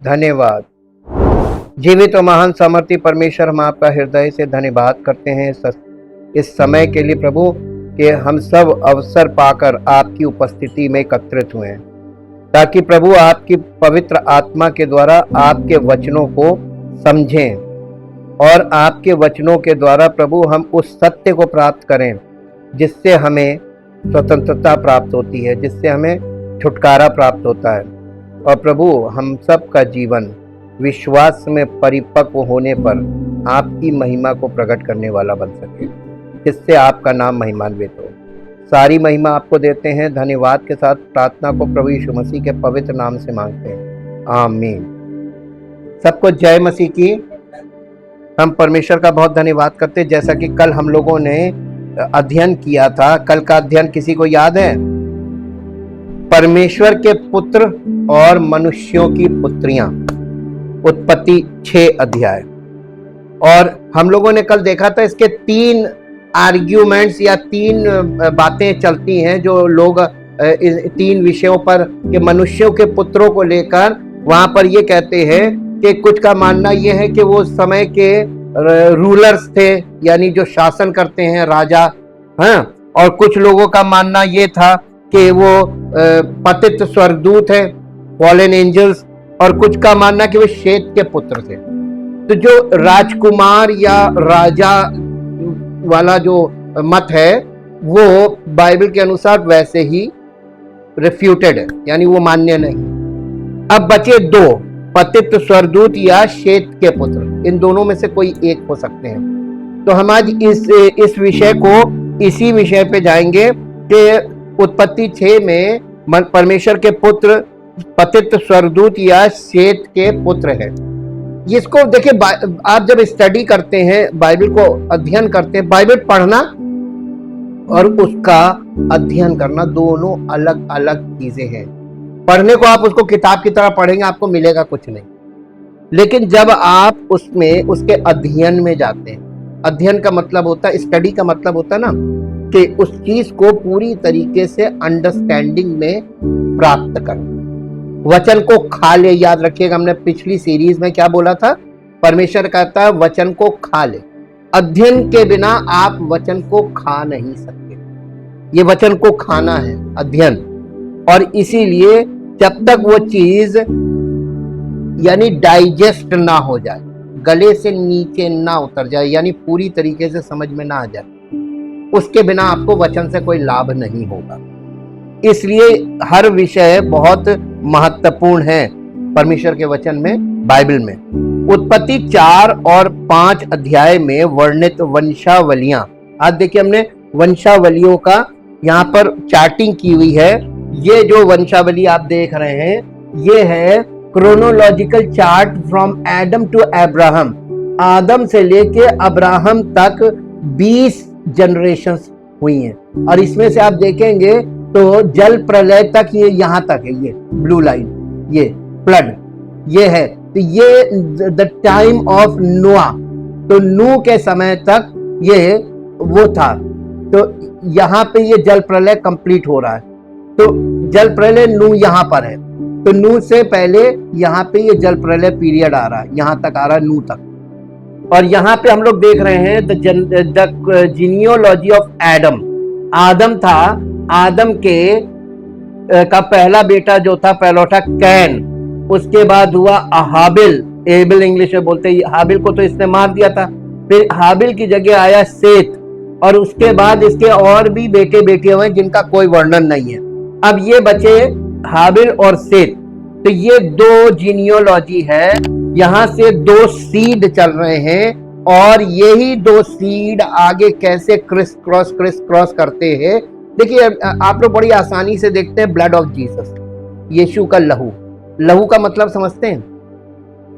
धन्यवाद। जीवित और महान सामर्थी परमेश्वर, हम आपका हृदय से धन्यवाद करते हैं इस समय के लिए प्रभु, कि हम सब अवसर पाकर आपकी उपस्थिति में एकत्रित हुए हैं, ताकि प्रभु आपकी पवित्र आत्मा के द्वारा आपके वचनों को समझें और आपके वचनों के द्वारा प्रभु हम उस सत्य को प्राप्त करें जिससे हमें स्वतंत्रता प्राप्त होती है, जिससे हमें छुटकारा प्राप्त होता है। और प्रभु हम सब का जीवन विश्वास में परिपक्व होने पर आपकी महिमा को प्रकट करने वाला बन सके, जिससे आपका नाम महिमान्वित हो। सारी महिमा आपको देते हैं। धन्यवाद के साथ प्रार्थना को प्रभु यीशु मसीह के पवित्र नाम से मांगते हैं, आमीन। सबको जय मसीह की। हम परमेश्वर का बहुत धन्यवाद करते हैं। जैसा कि कल हम लोगों ने अध्ययन किया था, कल का अध्ययन किसी को याद है? परमेश्वर के पुत्र और मनुष्यों की पुत्रियां, उत्पत्ति 6 अध्याय। और हम लोगों ने कल देखा था इसके 3 आर्ग्यूमेंट्स या 3 बातें चलती हैं, जो लोग 3 विषयों पर कि मनुष्यों के पुत्रों को लेकर वहां पर ये कहते हैं कि कुछ का मानना ये है कि वो समय के रूलर्स थे, यानी जो शासन करते हैं, राजा, हाँ। और कुछ लोगों का मानना ये था कि वो पतित स्वर्गदूत है, फॉलन एंजल्स। और कुछ का मानना कि वो शेत के पुत्र थे। तो जो राजकुमार या राजा वाला जो मत है वो बाइबल के अनुसार वैसे ही रिफ्यूटेड है, यानी वो मान्य नहीं। अब बचे 2, पतित स्वर्गदूत या शेत के पुत्र। इन दोनों में से कोई एक हो सकते हैं। तो हम आज इस विषय को, इसी विषय पे जाएंगे कि उत्पत्ति 6 में परमेश्वर के पुत्र पतित स्वर्गदूत या शेत के पुत्र है। इसको देखिए, आप जब स्टडी करते हैं, बाइबल को अध्ययन करते हैं, बाइबल पढ़ना और उसका अध्ययन करना दोनों अलग अलग चीजें हैं। पढ़ने को आप उसको किताब की तरह पढ़ेंगे, आपको मिलेगा कुछ नहीं। लेकिन जब आप उसमें उसके अध्ययन में जाते हैं, अध्ययन का मतलब होता है, स्टडी का मतलब होता है ना, कि उस चीज को पूरी तरीके से अंडरस्टैंडिंग में प्राप्त करना। वचन को खा ले, याद रखिएगा, हमने पिछली सीरीज में क्या बोला था? परमेश्वर कहता है वचन को खा ले। अध्ययन के बिना आप वचन को खा नहीं सकते। ये वचन को खाना है, अध्ययन। और इसीलिए जब तक वो चीज यानी डाइजेस्ट ना हो जाए, गले से नीचे ना उतर जाए, यानी पूरी तरीके से समझ में ना आ जाए, उसके बिना आपको वचन से कोई लाभ नहीं होगा। इसलिए हर विषय बहुत महत्वपूर्ण है परमेश्वर के वचन में, बाइबल में। उत्पत्ति 4 और 5 अध्याय में वर्णित वंशावलियां, आज देखिए हमने वंशावलियों का यहाँ पर चार्टिंग की हुई है। ये जो वंशावली आप देख रहे हैं, ये है chronological chart from Adam to Abraham. आदम से लेके अब्राहम तक 20 जनरेशंस हुई हैं। और इसमें से आप देखेंगे तो जल प्रलय तक, ये यहाँ तक है, ये ब्लू लाइन, ये फ्लड, ये है। तो ये द टाइम ऑफ नोआ, तो नूह के समय तक ये वो था। तो यहाँ पे ये जल प्रलय कंप्लीट हो रहा है। तो जल प्रलय नूह यहाँ पर है, तो नूह से पहले यहाँ पे ये जल प्रलय पीरियड आ रहा है, यहाँ तक आ रहा है, नूह तक। और यहाँ पे हम लोग देख रहे हैं द जीनियोलॉजी ऑफ एडम। आदम था, आदम के का पहला बेटा जो था, पहला था कैन। उसके बाद हुआ हाबिल, एबल इंग्लिश में बोलते हैं। हाबिल को तो इसने मार दिया था। फिर हाबिल की जगह आया सेत, और उसके बाद इसके और भी बेटे बेटियां हुए जिनका कोई वर्णन नहीं है। अब ये बचे हाबिल और सेत। तो ये 2 जीनियोलॉजी है, यहाँ से 2 सीड चल रहे हैं। और यही 2 सीड आगे कैसे क्रिस क्रॉस करते हैं, देखिए आप लोग बड़ी आसानी से देखते हैं। ब्लड ऑफ जीसस, यीशु का लहू। लहू का मतलब समझते हैं?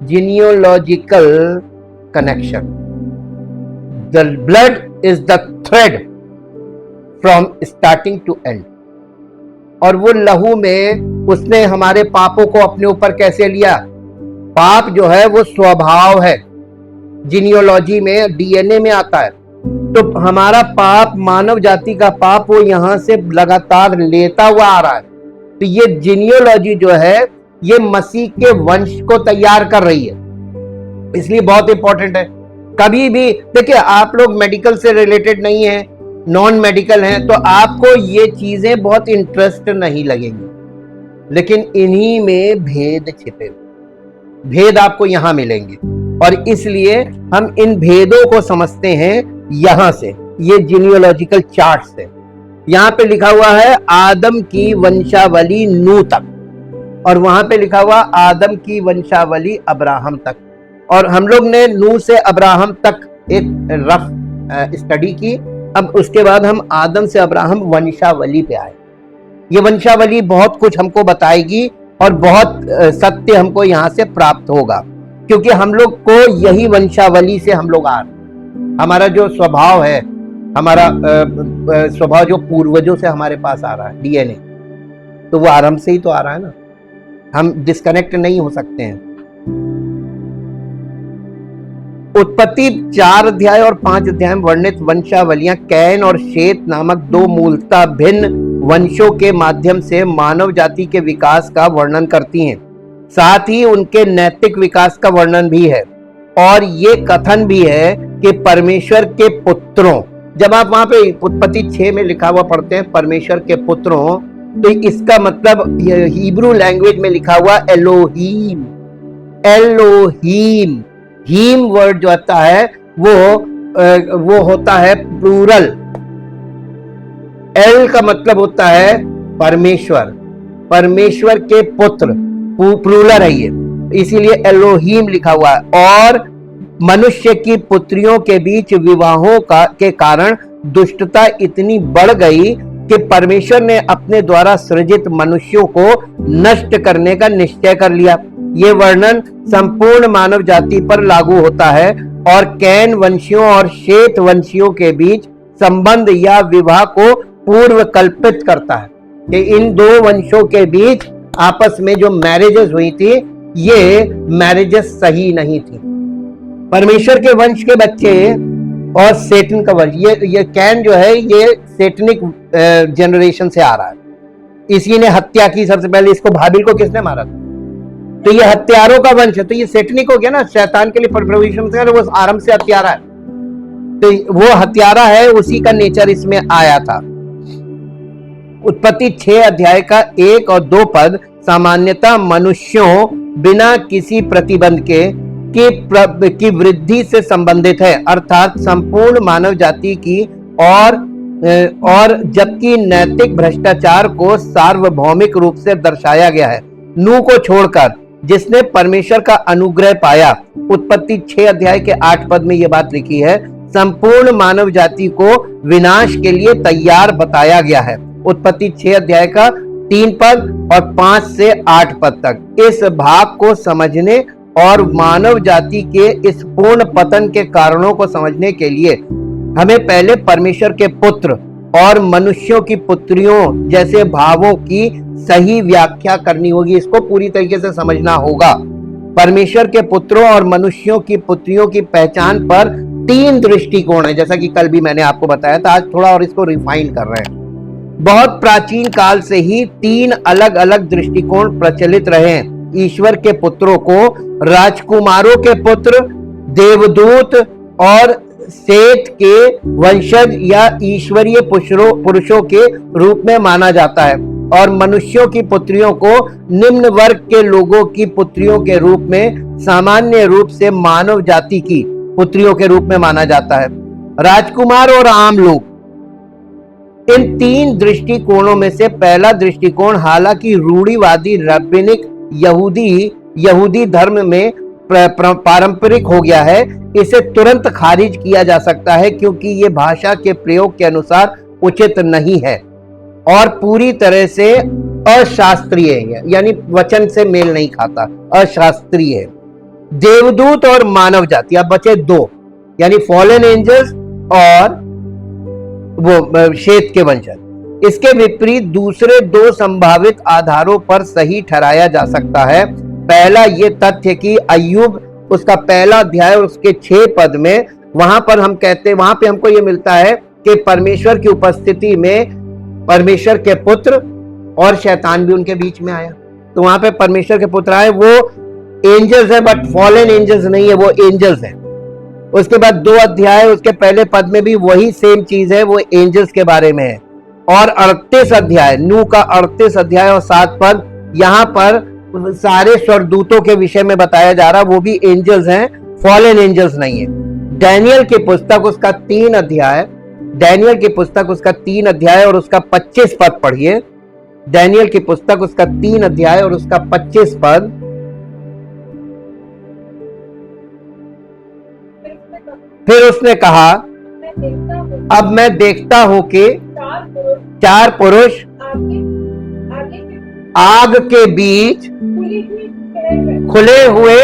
Genealogical connection. The blood is the thread from starting to end. और वो लहू में उसने हमारे पापों को अपने ऊपर कैसे लिया? पाप जो है वो स्वभाव है, जीनियोलॉजी में, डीएनए में आता है। तो हमारा पाप, मानव जाति का पाप, वो यहाँ से लगातार लेता हुआ आ रहा है। तो ये जीनियोलॉजी जो है ये मसीह के वंश को तैयार कर रही है, इसलिए बहुत इंपॉर्टेंट है। कभी भी देखिए, आप लोग मेडिकल से रिलेटेड नहीं है, नॉन मेडिकल हैं, तो आपको ये चीजें बहुत इंटरेस्ट नहीं लगेंगी, लेकिन इन्हीं में भेद छिपे, भेद आपको यहां मिलेंगे, और इसलिए हम इन भेदों को समझते हैं यहां से। ये जीनियोलॉजिकल चार्ट से यहां पे लिखा हुआ है आदम की वंशावली नूह तक, और वहां पे लिखा हुआ आदम की वंशावली अब्राहम तक, और हम लोग ने नूह से अब्राहम तक एक रफ स्टडी की। अब उसके बाद हम आदम से अब्राहम वंशावली पे आए। ये वंशावली बहुत कुछ हमको बताएगी और बहुत सत्य हमको यहाँ से प्राप्त होगा, क्योंकि हम लोग को यही वंशावली से हम लोग आ रहे हैं। हमारा जो स्वभाव है, हमारा स्वभाव जो पूर्वजों से हमारे पास आ रहा है, डीएनए, तो वो आरंभ से ही तो आ रहा है ना, हम डिस्कनेक्ट नहीं हो सकते हैं। उत्पत्ति 4 अध्याय और 5 अध्याय में वर्णित वंशावलियां कैन और शेत नामक दो मूलतः भिन्न वंशों के माध्यम से मानव जाति के विकास का वर्णन करती हैं, साथ ही उनके नैतिक विकास का वर्णन भी है, और ये कथन भी है कि परमेश्वर के पुत्रों, जब आप वहां पे उत्पत्ति 6 में लिखा हुआ पढ़ते हैं परमेश्वर के पुत्रों, तो इसका मतलब हिब्रू लैंग्वेज में लिखा हुआ एलोहीम। एलोहीम, हीम वर्ड जो आता है वो होता है प्लूरल। एल का मतलब होता है परमेश्वर, परमेश्वर के पुत्र, प्लूरल है ये, इसीलिए एलोहीम लिखा हुआ है। और मनुष्य की पुत्रियों के बीच विवाहों के कारण दुष्टता इतनी बढ़ गई कि परमेश्वर ने अपने द्वारा सृजित मनुष्यों को नष्ट करने का निश्चय कर लिया। ये वर्णन संपूर्ण मानव जाति पर लागू होता है और कैन वंशियों और शेत वंशियों के बीच संबंध या विवाह को पूर्व कल्पित करता है कि इन दो वंशों के बीच आपस में जो मैरिजेस हुई थी, ये मैरिजेस सही नहीं थी। परमेश्वर के वंश के बच्चे और सेटन का वंश, ये कैन जो है ये सेटनिक जनरेशन से आ रहा है। इसी ने हत्या की सबसे पहले, इसको हाबिल को किसने मारा था, तो ये हत्यारों का वंश है, तो ये सेटनिक हो गया ना, शैतान के लिए प्रोविजन से वो आरंभ से हत्यारा है, तो वो हत्यारा है, उसी का नेचर इसमें आया था। उत्पत्ति 6 अध्याय का 1 और 2 पद सामान्यतः मनुष्यों बिना किसी प्रतिबंध की वृद्धि से संबंधित है, अर्थात संपूर्ण मानव जाति की, और जबकि नैतिक भ्रष्टाचार को सार्वभौमिक रूप से दर्शाया गया है, नूह को छोड़कर जिसने परमेश्वर का अनुग्रह पाया। उत्पत्ति 6 अध्याय के 8 पद में यह बात लिखी है, संपूर्ण मानव जाति को विनाश के लिए तैयार बताया गया है। उत्पत्ति 6 अध्याय का 3 पद और 5 से 8 पद तक। इस भाग को समझने और मानव जाति के इस पूर्ण पतन के कारणों को समझने के लिए हमें पहले परमेश्वर के पुत्र और मनुष्यों की पुत्रियों जैसे भावों की सही व्याख्या करनी होगी, इसको पूरी तरीके से समझना होगा। परमेश्वर के पुत्रों और मनुष्यों की पुत्रियों की पहचान पर 3 दृष्टिकोण है, जैसा कि कल भी मैंने आपको बताया था, आज थोड़ा और इसको रिफाइन कर रहे हैं। बहुत प्राचीन काल से ही 3 अलग अलग दृष्टिकोण प्रचलित रहे हैं। ईश्वर के पुत्रों को राजकुमारों के पुत्र, देवदूत और सेत के वंशज या ईश्वरीय पुरुषों के रूप में माना जाता है, और मनुष्यों की पुत्रियों को निम्न वर्ग के लोगों की पुत्रियों के रूप में, सामान्य रूप से मानव जाति की पुत्रियों के रूप में माना जाता है। राजकुमार और आम लोग, इन 3 दृष्टिकोणों में से पहला दृष्टिकोण हालांकि रूढ़िवादी रैबिनिक यहूदी धर्म में पारंपरिक हो गया है, इसे तुरंत खारिज किया जा सकता है क्योंकि ये भाषा के प्रयोग के अनुसार उचित नहीं है और पूरी तरह से अशास्त्रीय है, यानी वचन से मेल नहीं खाता, अशास्त्रीय है। देवदूत और मानव जाति, अब बचे 2, यानी फॉलन एंजल्स और वो शेत के वंशज। इसके विपरीत दूसरे 2 संभावित आधारों पर सही ठहराया जा सकता है। पहला ये तथ्य कि अय्यूब उसका पहला अध्याय और उसके 6 पद में, वहां पर हम कहते हैं, वहां पे हमको ये मिलता है कि परमेश्वर की उपस्थिति में परमेश्वर के पुत्र और शैतान भी उनके बीच में आया। तो वहां पे परमेश्वर के पुत्र आए, वो एंजल्स है बट फॉलन एंजल्स नहीं है, वो एंजल्स है। उसके बाद 2 अध्याय उसके पहले पद में भी वही सेम चीज है, वो एंजल्स के बारे में है। और 38 अध्याय, नूह का 38 अध्याय और 7 पद, यहाँ पर सारे स्वर्गदूतों के विषय में बताया जा रहा, वो भी एंजल्स हैं, फॉलन एंजल्स नहीं है। डैनियल की पुस्तक उसका 3 अध्याय, डैनियल की पुस्तक उसका 3 अध्याय और उसका 25 पद पढ़िए। डैनियल की पुस्तक उसका 3 अध्याय और उसका 25 पद। फिर उसने कहा, अब मैं देखता हूं कि 4 पुरुष आग के बीच खुले हुए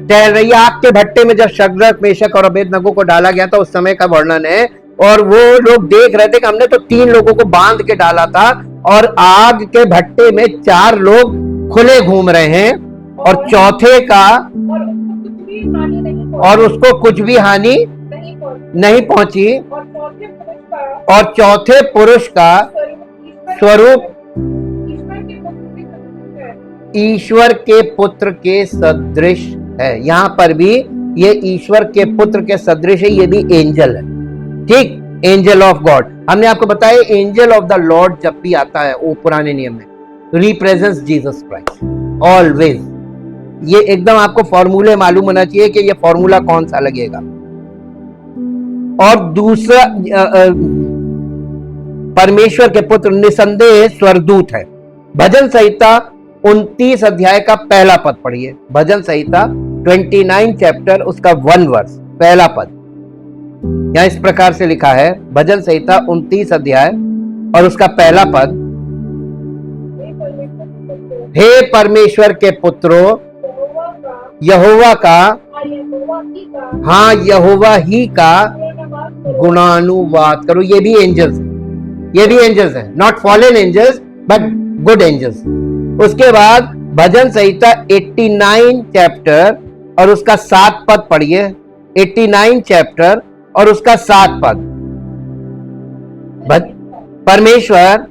तैर रही। आग के भट्टे में जब शद्रक, मेशक और अबेदनगो को डाला गया था, उस समय का वर्णन है। और वो लोग देख रहे थे कि हमने तो 3 लोगों को बांध के डाला था और आग के भट्टे में 4 लोग खुले घूम रहे हैं, और चौथे का, और उसको कुछ भी हानि नहीं पहुंची, और चौथे पुरुष का स्वरूप ईश्वर के पुत्र के सदृश है। यहां पर भी ये ईश्वर के पुत्र के सदृश है, ये भी एंजल है, ठीक, एंजल ऑफ गॉड। हमने आपको बताया एंजल ऑफ द लॉर्ड जब भी आता है वो पुराने नियम में रिप्रेजेंट्स जीसस क्राइस्ट ऑलवेज। ये एकदम आपको फॉर्मूले मालूम होना चाहिए कि ये फॉर्मूला कौन सा लगेगा। और दूसरा, परमेश्वर के पुत्र निसंदेह स्वर्गदूत है। भजन संहिता 29 अध्याय का पहला पद पढ़िए। भजन संहिता 29 चैप्टर उसका 1 वर्स, पहला पद। यहां इस प्रकार से लिखा है, भजन संहिता 29 अध्याय और उसका पहला पद, हे परमेश्वर के पुत्रों, यहोवा का, हाँ यहोवा ही का गुणानुवाद करो। ये भी एंजल्स, ये भी एंजल्स है, not fallen angels but good angels. उसके बाद भजन संहिता 89 चैप्टर और उसका 7 पद पढ़िए। 89 चैप्टर और उसका 7 पद। परमेश्वर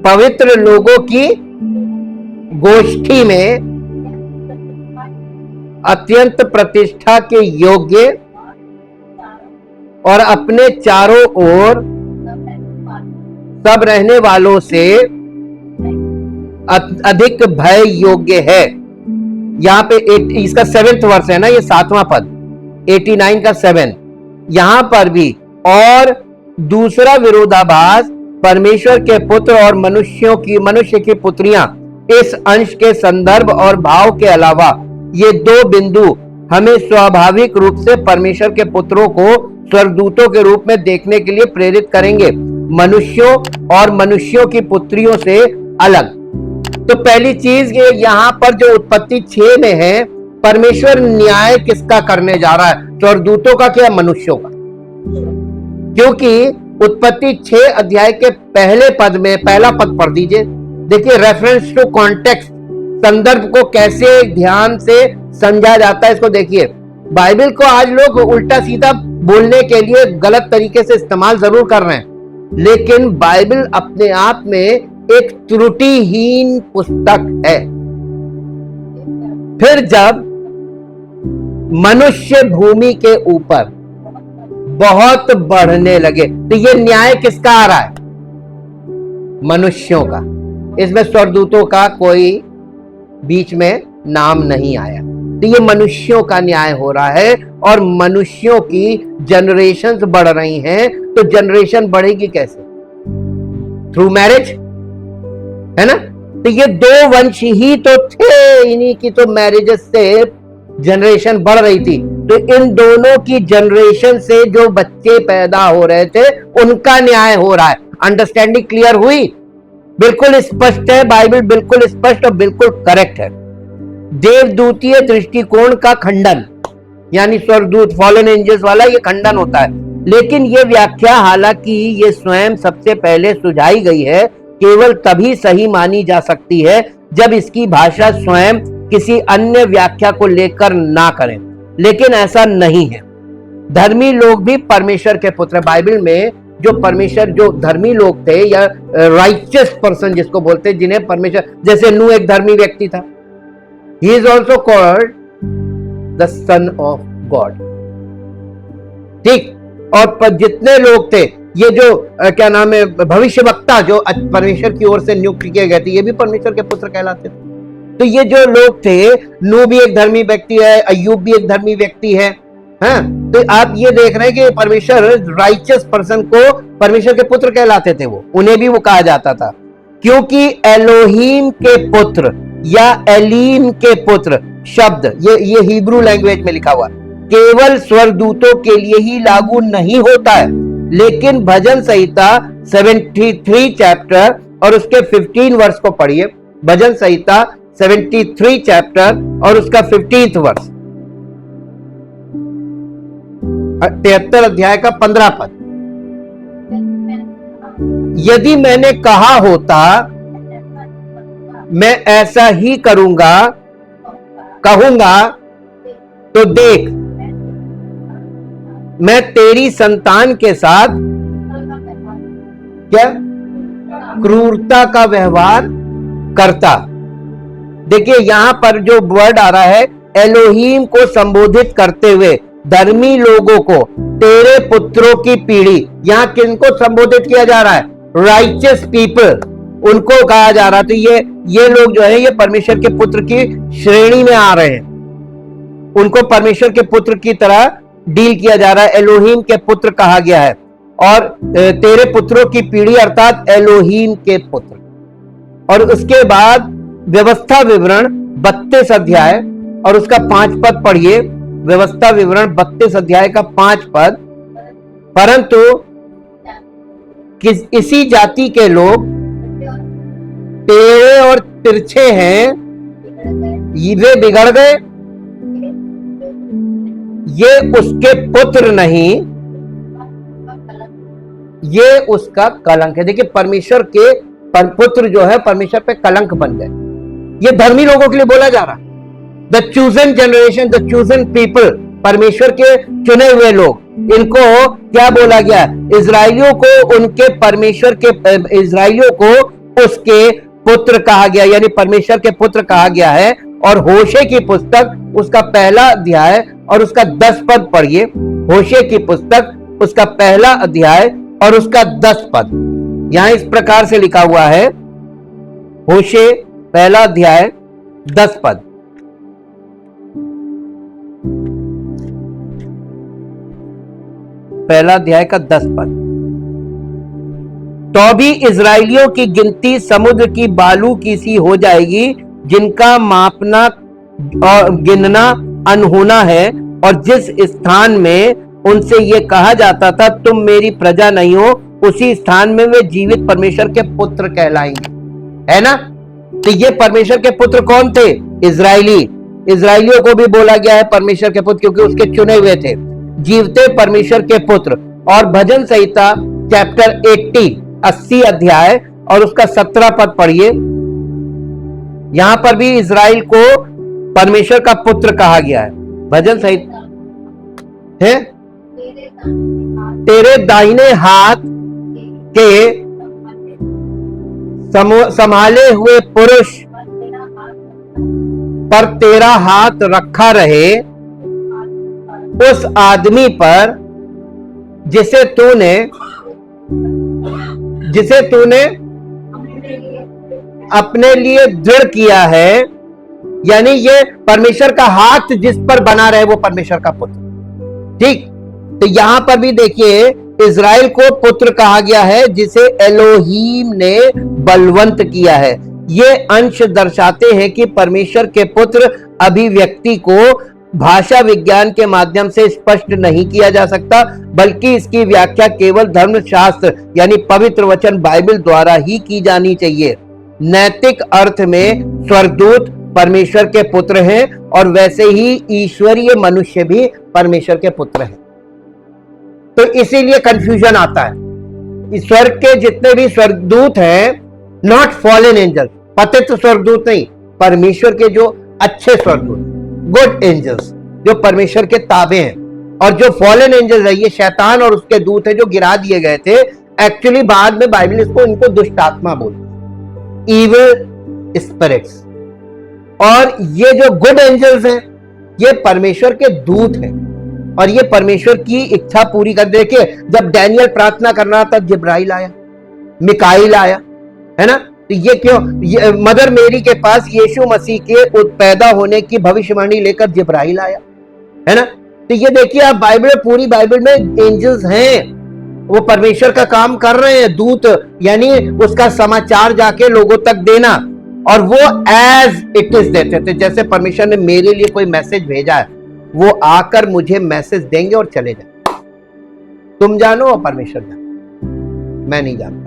पवित्र लोगों की गोष्ठी में अत्यंत प्रतिष्ठा के योग्य और अपने चारों ओर सब रहने वालों से अधिक भय योग्य है। यहां पे इसका 7th वर्ष है ना, ये 7वां पद, 89 का 7। यहां पर भी और दूसरा विरोधाभास, परमेश्वर के पुत्र और मनुष्य की पुत्रियां, इस अंश के संदर्भ और भाव के अलावा ये 2 बिंदु हमें स्वाभाविक रूप से परमेश्वर के पुत्रों को स्वर्गदूतों के रूप में देखने के लिए प्रेरित करेंगे, मनुष्यों और मनुष्यों की पुत्रियों से अलग। तो पहली चीज ये यहाँ पर जो उत्पत्ति 6 में है, परमेश्वर न्याय किसका करने जा रहा है, स्वर्गदूतों का क्या मनुष्यों का? क्योंकि उत्पत्ति 6 अध्याय के पहले पद में, पहला पद पढ़ दीजिए, देखिए रेफरेंस टू कॉन्टेक्स्ट, संदर्भ को कैसे ध्यान से समझा जाता है, इसको देखिए। बाइबल को आज लोग उल्टा सीधा बोलने के लिए गलत तरीके से इस्तेमाल जरूर कर रहे हैं, लेकिन बाइबल अपने आप में एक त्रुटिहीन पुस्तक है। फिर जब मनुष्य भूमि के ऊपर बहुत बढ़ने लगे, तो ये न्याय किसका आ रहा है? मनुष्यों का। इसमें स्वर्गदूतों का कोई बीच में नाम नहीं आया। तो ये मनुष्यों का न्याय हो रहा है, और मनुष्यों की जनरेशंस बढ़ रही हैं। तो जनरेशन बढ़ेगी कैसे? थ्रू मैरिज, है ना? तो ये 2 वंश ही तो थे, इन्हीं की तो मैरिजेस से जनरेशन बढ़ रही थी। तो इन दोनों की जनरेशन से जो बच्चे पैदा हो रहे थे, उनका न्याय हो रहा है। अंडरस्टैंडिंग क्लियर हुई? बिल्कुल स्पष्ट है, बाइबल बिल्कुल स्पष्ट और बिल्कुल करेक्ट है। देवदूतीय दृष्टिकोण का खंडन, यानी स्वर्गदूत, फॉलन एंजल्स वाला ये खंडन होता है। लेकिन ये व्याख्या, हालांकि ये स्वयं सबसे पहले सुझाई गई है, केवल तभी सही मानी जा सकती है जब इसकी भाषा स्वयं किसी अन्य व्याख्या को लेकर ना करें। लेकिन ऐसा नहीं है। धर्मी लोग भी परमेश्वर के पुत्र, बाइबल में जो परमेश्वर, जो धर्मी लोग थे या राइचियस पर्सन जिसको बोलते हैं, जिन्हें परमेश्वर, जैसे नूह एक धर्मी व्यक्ति था, he is also called the son of God. ठीक, और जितने लोग थे, ये जो क्या नाम है, भविष्यवक्ता जो परमेश्वर की ओर से नियुक्त किए गए थे, ये भी परमेश्वर के पुत्र कहलाते थे। तो ये जो लोग थे, नूह भी एक धर्मी व्यक्ति है, अय्यूब भी एक धर्मी व्यक्ति है। हाँ, तो आप ये देख रहे हैं कि परमेश्वर राइचियस पर्सन को परमेश्वर के पुत्र कहलाते थे, वो उन्हें भी वो कहा जाता था, क्योंकि एलोहीम के पुत्र या एलीम के पुत्र शब्द, ये हिब्रू लैंग्वेज में लिखा हुआ, केवल स्वर्गदूतों के लिए ही लागू नहीं होता है, लेकिन भजन संहिता 73 चैप्टर और उसके 15 वर्ष को पढ़िए। भजन संहिता 73 चैप्टर और उसका 15th वर्ष, 73 अध्याय का 15 पद। यदि मैंने कहा होता मैं ऐसा ही कहूंगा, तो देख मैं तेरी संतान के साथ क्या क्रूरता का व्यवहार करता। देखिए यहां पर जो वर्ड आ रहा है, एलोहीम को संबोधित करते हुए धर्मी लोगों को, तेरे पुत्रों की पीढ़ी, यहां किनको संबोधित किया जा रहा है? राइचियस पीपल, उनको कहा जा रहा है। तो ये लोग जो है, ये परमेश्वर के पुत्र की श्रेणी में आ रहे हैं, उनको परमेश्वर के पुत्र की तरह डील किया जा रहा है, एलोहीम के पुत्र कहा गया है। और तेरे पुत्रों की पीढ़ी अर्थात एलोहीम के पुत्र। और उसके बाद व्यवस्था विवरण 32 अध्याय और उसका 5 पद पढ़िए। व्यवस्था विवरण 32 अध्याय का 5 पद, परंतु इसी जाति के लोग टेढ़े और तिरछे हैं, वे बिगड़ गए, ये उसके पुत्र नहीं, ये उसका कलंक है। देखिए परमेश्वर के पुत्र जो है परमेश्वर पे कलंक बन गए। ये धर्मी लोगों के लिए बोला जा रहा, the chosen generation, the chosen people, परमेश्वर के चुने हुए लोग, इनको क्या बोला गया? इजराइलियों को उनके परमेश्वर के, इजराइलियों को उसके पुत्र कहा गया, यानी परमेश्वर के पुत्र कहा गया है। और होशे की पुस्तक उसका पहला अध्याय और उसका 10 पद पढ़िए। होशे की पुस्तक उसका पहला अध्याय और उसका 10 पद, यहां इस प्रकार से लिखा हुआ है, होशे पहला अध्याय 10 पद। पहला अध्याय का 10 पद, तो भी इजराइलियों की गिनती समुद्र की बालू की सी हो जाएगी, जिनका मापना और गिनना अनहोना है। और जिस स्थान में उनसे ये कहा जाता था तुम मेरी प्रजा नहीं हो, उसी स्थान में वे जीवित परमेश्वर के पुत्र कहलाएंगे, है ना। तो ये परमेश्वर के पुत्र कौन थे? इजराइली। इजराइलियों को भी बोला गया है परमेश्वर के पुत्र, क्योंकि उसके चुने हुए थे, जीवते परमेश्वर के पुत्र। और भजन संहिता चैप्टर 80 अध्याय और उसका 17 पद पढ़िए। यहां पर भी इजराइल को परमेश्वर का पुत्र कहा गया है। भजन संहिता है, तेरे दाहिने हाथ के संभाले हुए पुरुष पर तेरा हाथ रखा रहे, उस आदमी पर जिसे तूने अपने लिए दृढ़ किया है, यानी ये परमेश्वर का हाथ जिस पर बना रहे वो परमेश्वर का पुत्र। ठीक, तो यहां पर भी देखिए इजराइल को पुत्र कहा गया है, जिसे एलोहीम ने बलवंत किया है। ये अंश दर्शाते हैं कि परमेश्वर के पुत्र अभिव्यक्ति को भाषा विज्ञान के माध्यम से स्पष्ट नहीं किया जा सकता, बल्कि इसकी व्याख्या केवल धर्मशास्त्र यानी पवित्र वचन बाइबल द्वारा ही की जानी चाहिए। नैतिक अर्थ में स्वर्गदूत परमेश्वर के पुत्र हैं और वैसे ही ईश्वरीय मनुष्य भी परमेश्वर के पुत्र हैं। तो इसीलिए कंफ्यूजन आता है। स्वर्ग के जितने भी स्वर्गदूत हैं, नॉट फॉलन एंजल, पतित स्वर्गदूत नहीं, परमेश्वर के जो अच्छे स्वर्गदूत, गुड एंजल्स, जो परमेश्वर के ताबे हैं, और जो फॉलन एंजल्स है, ये शैतान और उसके दूत है जो गिरा दिए गए थे, एक्चुअली बाद में बाइबल इनको दुष्ट आत्मा बोलती है, इविल स्पिरिट्स। और ये जो गुड एंजल्स हैं, ये परमेश्वर के दूत हैं और ये परमेश्वर की इच्छा पूरी कर। देखिए, जब डैनियल प्रार्थना कर रहा था, जिब्राइल आया, मिकाइल आया, है ना। तो ये क्यों? मदर मेरी के पास यीशु मसीह के पैदा होने की भविष्यवाणी लेकर जिब्राइल आया, है ना। तो ये देखिए आप, बाइबल, पूरी बाइबल में एंजल्स हैं, वो परमेश्वर का काम कर रहे हैं। दूत यानी उसका समाचार जाके लोगों तक देना, और वो एज इट इज देते थे। जैसे परमेश्वर ने मेरे लिए कोई मैसेज भेजा है, वो आकर मुझे मैसेज देंगे और चले जाए। तुम जानो और परमेश्वर जानो, मैं नहीं जानता।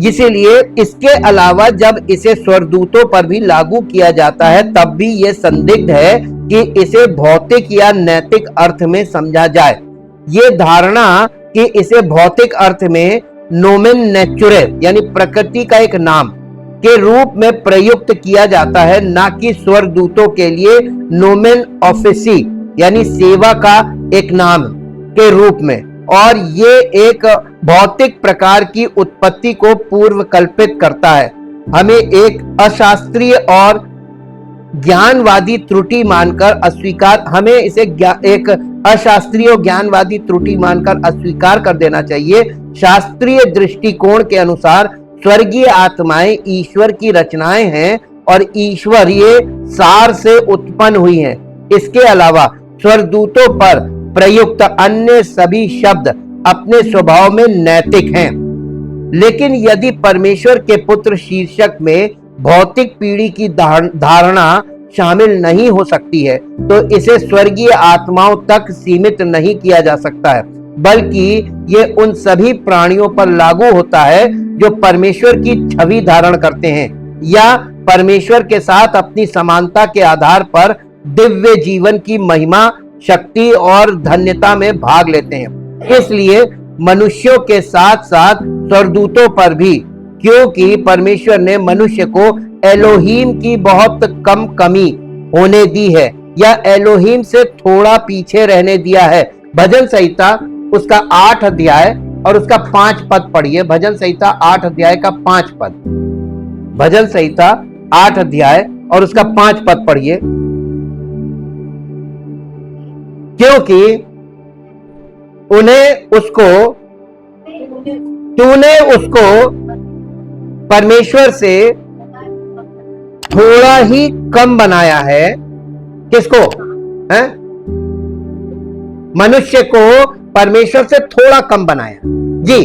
इसीलिए इसके अलावा जब इसे स्वर्गदूतों पर भी लागू किया जाता है, तब भी यह संदिग्ध है कि इसे भौतिक या नैतिक अर्थ में समझा जाए। ये धारणा कि इसे भौतिक अर्थ में नोमेन नेचुरे यानी प्रकृति का एक नाम के रूप में प्रयुक्त किया जाता है, ना कि स्वर्गदूतों के लिए नोमेन ऑफिसी यानी सेवा का एक नाम के रूप में। और ये एक भौतिक प्रकार की उत्पत्ति को पूर्व कल्पित करता है। हमें एक अशास्त्रीय और ज्ञानवादी त्रुटि मानकर अस्वीकार हमें इसे एक अशास्त्रीय ज्ञानवादी त्रुटि मानकर अस्वीकार कर देना चाहिए। शास्त्रीय दृष्टिकोण के अनुसार स्वर्गीय आत्माएं ईश्वर की रचनाएं हैं और ईश्वरीय सार से उत्पन्न हुई हैं। इसके अलावा स्वर्गदूतों पर प्रयुक्त अन्य सभी शब्द अपने स्वभाव में नैतिक हैं। लेकिन यदि परमेश्वर के पुत्र शीर्षक में भौतिक पीढ़ी की धारणा शामिल नहीं हो सकती है, तो इसे स्वर्गीय आत्माओं तक सीमित नहीं किया जा सकता है, बल्कि ये उन सभी प्राणियों पर लागू होता है जो परमेश्वर की छवि धारण करते हैं या परमेश्वर के साथ अपनी समानता के आधार पर दिव्य जीवन की महिमा, शक्ति और धन्यता में भाग लेते हैं। इसलिए मनुष्यों के साथ साथ स्वर्गदूतों पर भी, क्योंकि परमेश्वर ने मनुष्य को एलोहीम की बहुत कम कमी होने दी है या एलोहीम से थोड़ा पीछे रहने दिया है। भजन संहिता उसका 8 अध्याय और उसका 5 पद पढ़िए। भजन संहिता 8 अध्याय का 5 पद। भजन संहिता 8 अध्याय और उसका 5 पद पढ़िए। क्योंकि तूने उसको परमेश्वर से थोड़ा ही कम बनाया है। किसको? है मनुष्य को परमेश्वर से थोड़ा कम बनाया जी,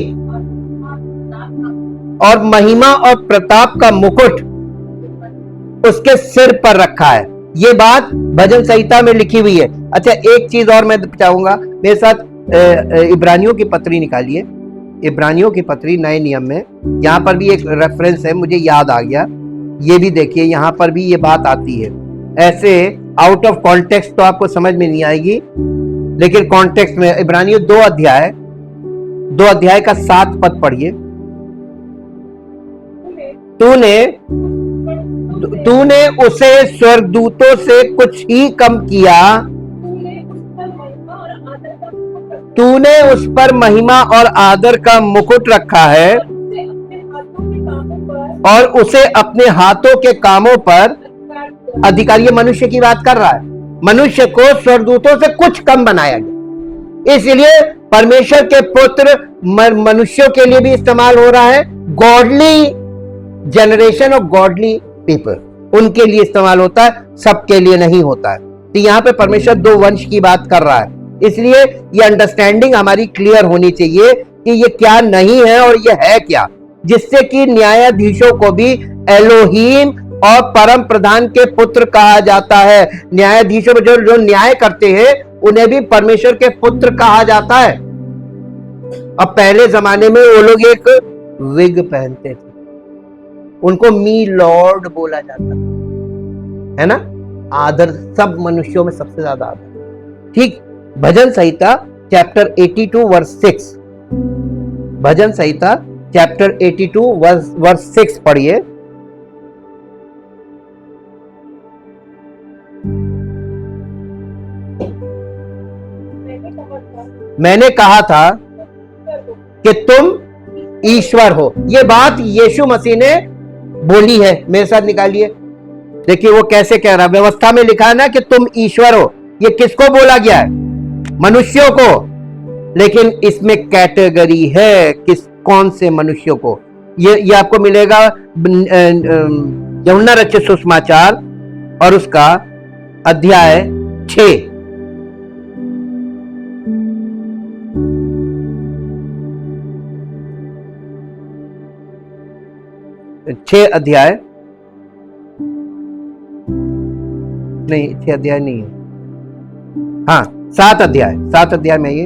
और महिमा और प्रताप का मुकुट उसके सिर पर रखा है। ये बात भजन संहिता में लिखी हुई है। अच्छा, एक चीज और मैं चाहूंगा, मेरे साथ इब्रानियों की पत्री निकालिए। इब्रानियों की पत्री नए नियम में, यहां पर भी एक रेफरेंस है, मुझे याद आ गया। ये भी देखिए, यहां पर भी ये बात आती है। ऐसे आउट ऑफ कॉन्टेक्स्ट तो आपको समझ में नहीं आएगी, लेकिन कॉन्टेक्स्ट में इब्रानियों 2 अध्याय का 7 पद पढ़िए। तूने उसे स्वर्गदूतों से कुछ ही कम किया, तूने उस पर महिमा और आदर का मुकुट रखा है और उसे अपने हाथों के कामों पर अधिकार। ये मनुष्य की बात कर रहा है। मनुष्य को स्वर्गदूतों से कुछ कम बनाया गया। इसलिए परमेश्वर के पुत्र मनुष्यों के लिए भी इस्तेमाल हो रहा है। गॉडली जनरेशन और गॉडली पीपल, उनके लिए इस्तेमाल होता है, सबके लिए नहीं होता है। तो यहां पे परमेश्वर 2 वंश की बात कर रहा है। इसलिए ये अंडरस्टैंडिंग हमारी क्लियर होनी चाहिए कि ये क्या नहीं है और ये है क्या, जिससे कि न्यायाधीशों को भी एलोहीम और परम प्रधान के पुत्र कहा जाता है। न्यायाधीशों में जो न्याय करते हैं उन्हें भी परमेश्वर के पुत्र कहा जाता है। अब पहले जमाने में वो लोग एक विग पहनते थे, उनको मी लॉर्ड बोला जाता है ना। आदर सब मनुष्यों में सबसे ज्यादा आदर। ठीक, भजन संहिता चैप्टर 82 वर्स 6। भजन संहिता चैप्टर 82 वर्स 6 पढ़िए। मैंने कहा था कि तुम ईश्वर हो। ये बात यीशु मसीह ने बोली है। मेरे साथ निकालिए, देखिए वो कैसे कह रहा है। व्यवस्था में लिखा है ना कि तुम ईश्वर हो। ये किसको बोला गया है? मनुष्यों को। लेकिन इसमें कैटेगरी है, कौन से मनुष्यों को? ये आपको मिलेगा यूहन्ना रचित सुसमाचार और उसका अध्याय 6। अध्याय नहीं, 6 अध्याय नहीं है, हाँ 7 अध्याय में ये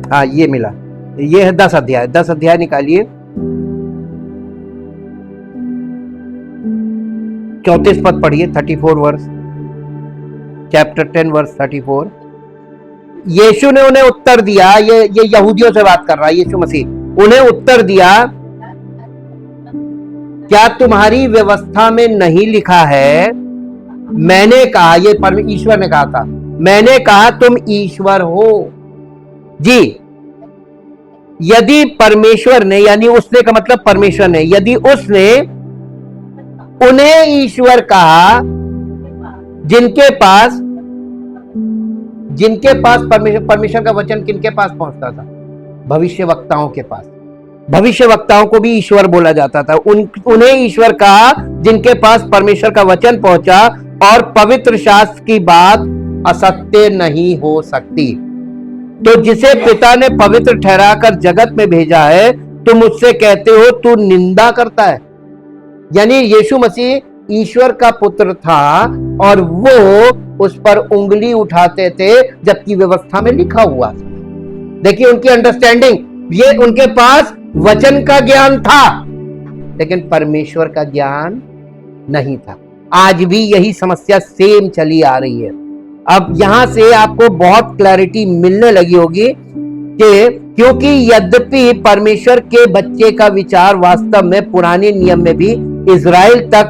हाँ ये मिला। ये है 10 अध्याय निकालिए। 34 पद पढ़िए, 34 वर्ष, चैप्टर 10 वर्स 34। यीशु ने उन्हें उत्तर दिया, ये यहूदियों से बात कर रहा है यीशु मसीह। उन्हें उत्तर दिया, क्या तुम्हारी व्यवस्था में नहीं लिखा है? मैंने कहा, ये ईश्वर ने कहा था, मैंने कहा तुम ईश्वर हो जी। यदि परमेश्वर ने, यानी उसने का मतलब परमेश्वर ने, यदि उसने उन्हें ईश्वर कहा जिनके पास परमेश्वर का वचन किनके पास पहुंचता था? भविष्यवक्ताओं के पास। भविष्यवक्ताओं को भी ईश्वर बोला जाता था। उन्हें ईश्वर कहा जिनके पास परमेश्वर का वचन पहुंचा और पवित्र शास्त्र की बात असत्य नहीं हो सकती। तो जिसे पिता ने पवित्र ठहराकर जगत में भेजा है, तुम उससे कहते हो तू निंदा करता है। यानी यीशु मसीह ईश्वर का पुत्र था और वो उस पर उंगली उठाते थे, जबकि व्यवस्था में लिखा हुआ था। देखिए उनकी अंडरस्टैंडिंग, ये उनके पास वचन का ज्ञान था लेकिन परमेश्वर का ज्ञान नहीं था। आज भी यही समस्या सेम चली आ रही है। अब यहां से आपको बहुत क्लैरिटी मिलने लगी होगी कि क्योंकि यद्यपि परमेश्वर के बच्चे का विचार वास्तव में पुराने नियम में भी इजराइल तक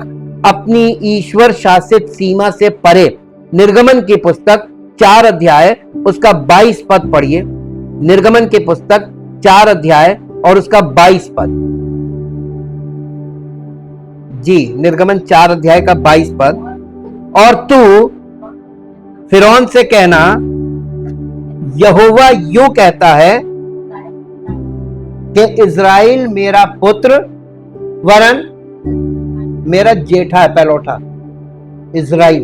अपनी ईश्वर शासित सीमा से परे। निर्गमन की पुस्तक 4 अध्याय उसका 22 पद पढ़िए। निर्गमन की पुस्तक 4 अध्याय और उसका 22 पद जी। निर्गमन 4 अध्याय का 22 पद। और तू फिरौन से कहना, यहोवा यूं कहता है कि इजराइल मेरा पुत्र वरन मेरा जेठा है, पहलौठा। इजराइल,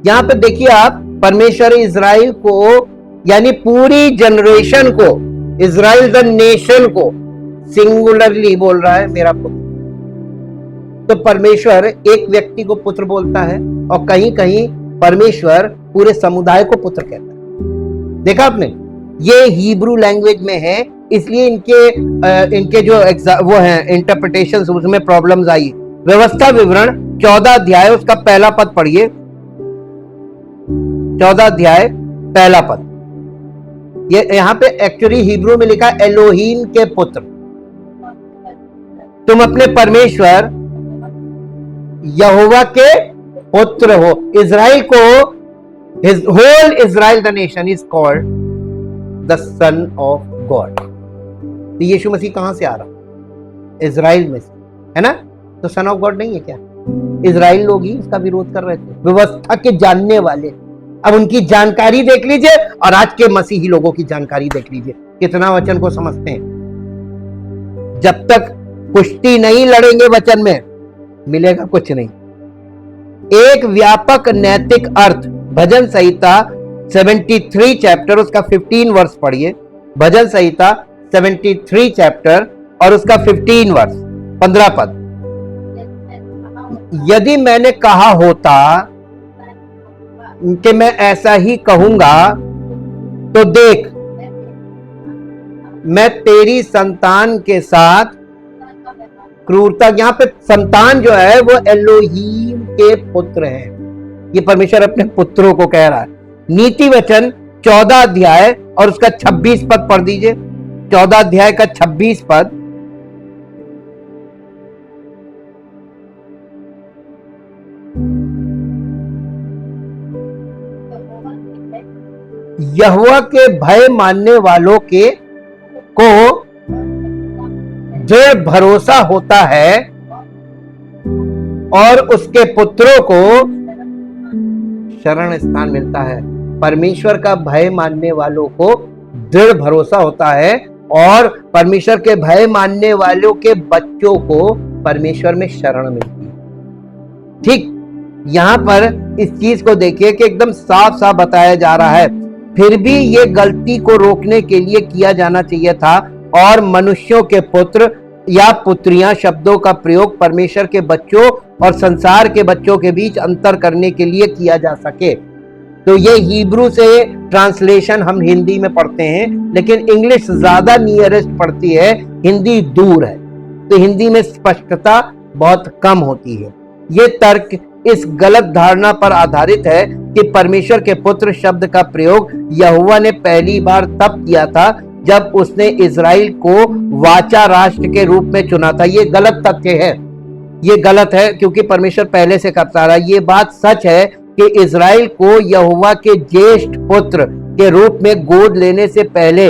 यहां पे देखिए आप, परमेश्वर इजराइल को यानी पूरी जनरेशन को, इजराइल द नेशन को सिंगुलरली बोल रहा है मेरा पुत्र। तो परमेश्वर एक व्यक्ति को पुत्र बोलता है और कहीं कहीं परमेश्वर पूरे समुदाय को पुत्र कहता है। देखा आपने, ये हिब्रू लैंग्वेज में है, इसलिए इनके जो वो हैं इंटरप्रिटेशंस, उसमें प्रॉब्लम्स आई। व्यवस्था विवरण 14 अध्याय उसका पहला पद पढ़िए। 14 अध्याय पहला पद। ये यहां पे एक्चुअली हिब्रू में लिखा एलोहीम के पुत्र। तुम अपने परमेश्वर यहोवा के पुत्र हो। इजराइल को, his whole Israel the nation is called the son of God। तो यीशु मसीह कहां से आ रहा? इजराइल में से, है ना? तो सन ऑफ गॉड नहीं है क्या? इजराइल लोग ही इसका विरोध कर रहे थे, व्यवस्था के जानने वाले। अब उनकी जानकारी देख लीजिए और आज के मसीही लोगों की जानकारी देख लीजिए, कितना वचन को समझते हैं। जब तक कुश्ती नहीं लड़ेंगे वचन में, मिलेगा कुछ नहीं। एक व्यापक नैतिक अर्थ, भजन संहिता 73 चैप्टर उसका 15 वर्ष पढ़िए। भजन संहिता 73 चैप्टर और उसका 15 वर्ष 15 पद। यदि मैंने कहा होता कि मैं ऐसा ही कहूंगा, तो देख मैं तेरी संतान के साथ क्रूरता। यहां पे संतान जो है वो एलोहीम के पुत्र हैं। ये परमेश्वर अपने पुत्रों को कह रहा है। नीति वचन 14 अध्याय और उसका 26 पद पढ़ दीजिए। 14 अध्याय का 26 पद, यहोवा के भय मानने वालों के को दृढ़ भरोसा होता है और उसके पुत्रों को शरण स्थान मिलता है। परमेश्वर का भय मानने वालों को दृढ़ भरोसा होता है और परमेश्वर के भय मानने वालों के बच्चों को परमेश्वर में शरण मिलती है। ठीक यहां पर इस चीज को देखिए कि एकदम साफ साफ बताया जा रहा है, फिर भी ये गलती को रोकने के लिए किया जाना चाहिए था और मनुष्यों के पुत्र या पुत्रियां शब्दों का प्रयोग परमेश्वर के बच्चों और संसार के बच्चों के बीच अंतर करने के लिए किया जा सके। तो ये हिब्रू से ट्रांसलेशन हम हिंदी में पढ़ते हैं, लेकिन इंग्लिश ज्यादा नियरेस्ट पड़ती है, हिंदी दूर है, तो हिंदी में स्पष्टता बहुत कम होती है। ये तर्क इस गलत धारणा पर आधारित है कि परमेश्वर के पुत्र शब्द का प्रयोग यहोवा ने पहली बार तब किया था जब उसने इजराइल को वाचा राष्ट्र के रूप में चुना था। ये गलत तथ्य है, ये गलत है, क्योंकि परमेश्वर पहले से करता रहा। ये बात सच है कि इजराइल को यहोवा के ज्येष्ठ पुत्र के रूप में गोद लेने से पहले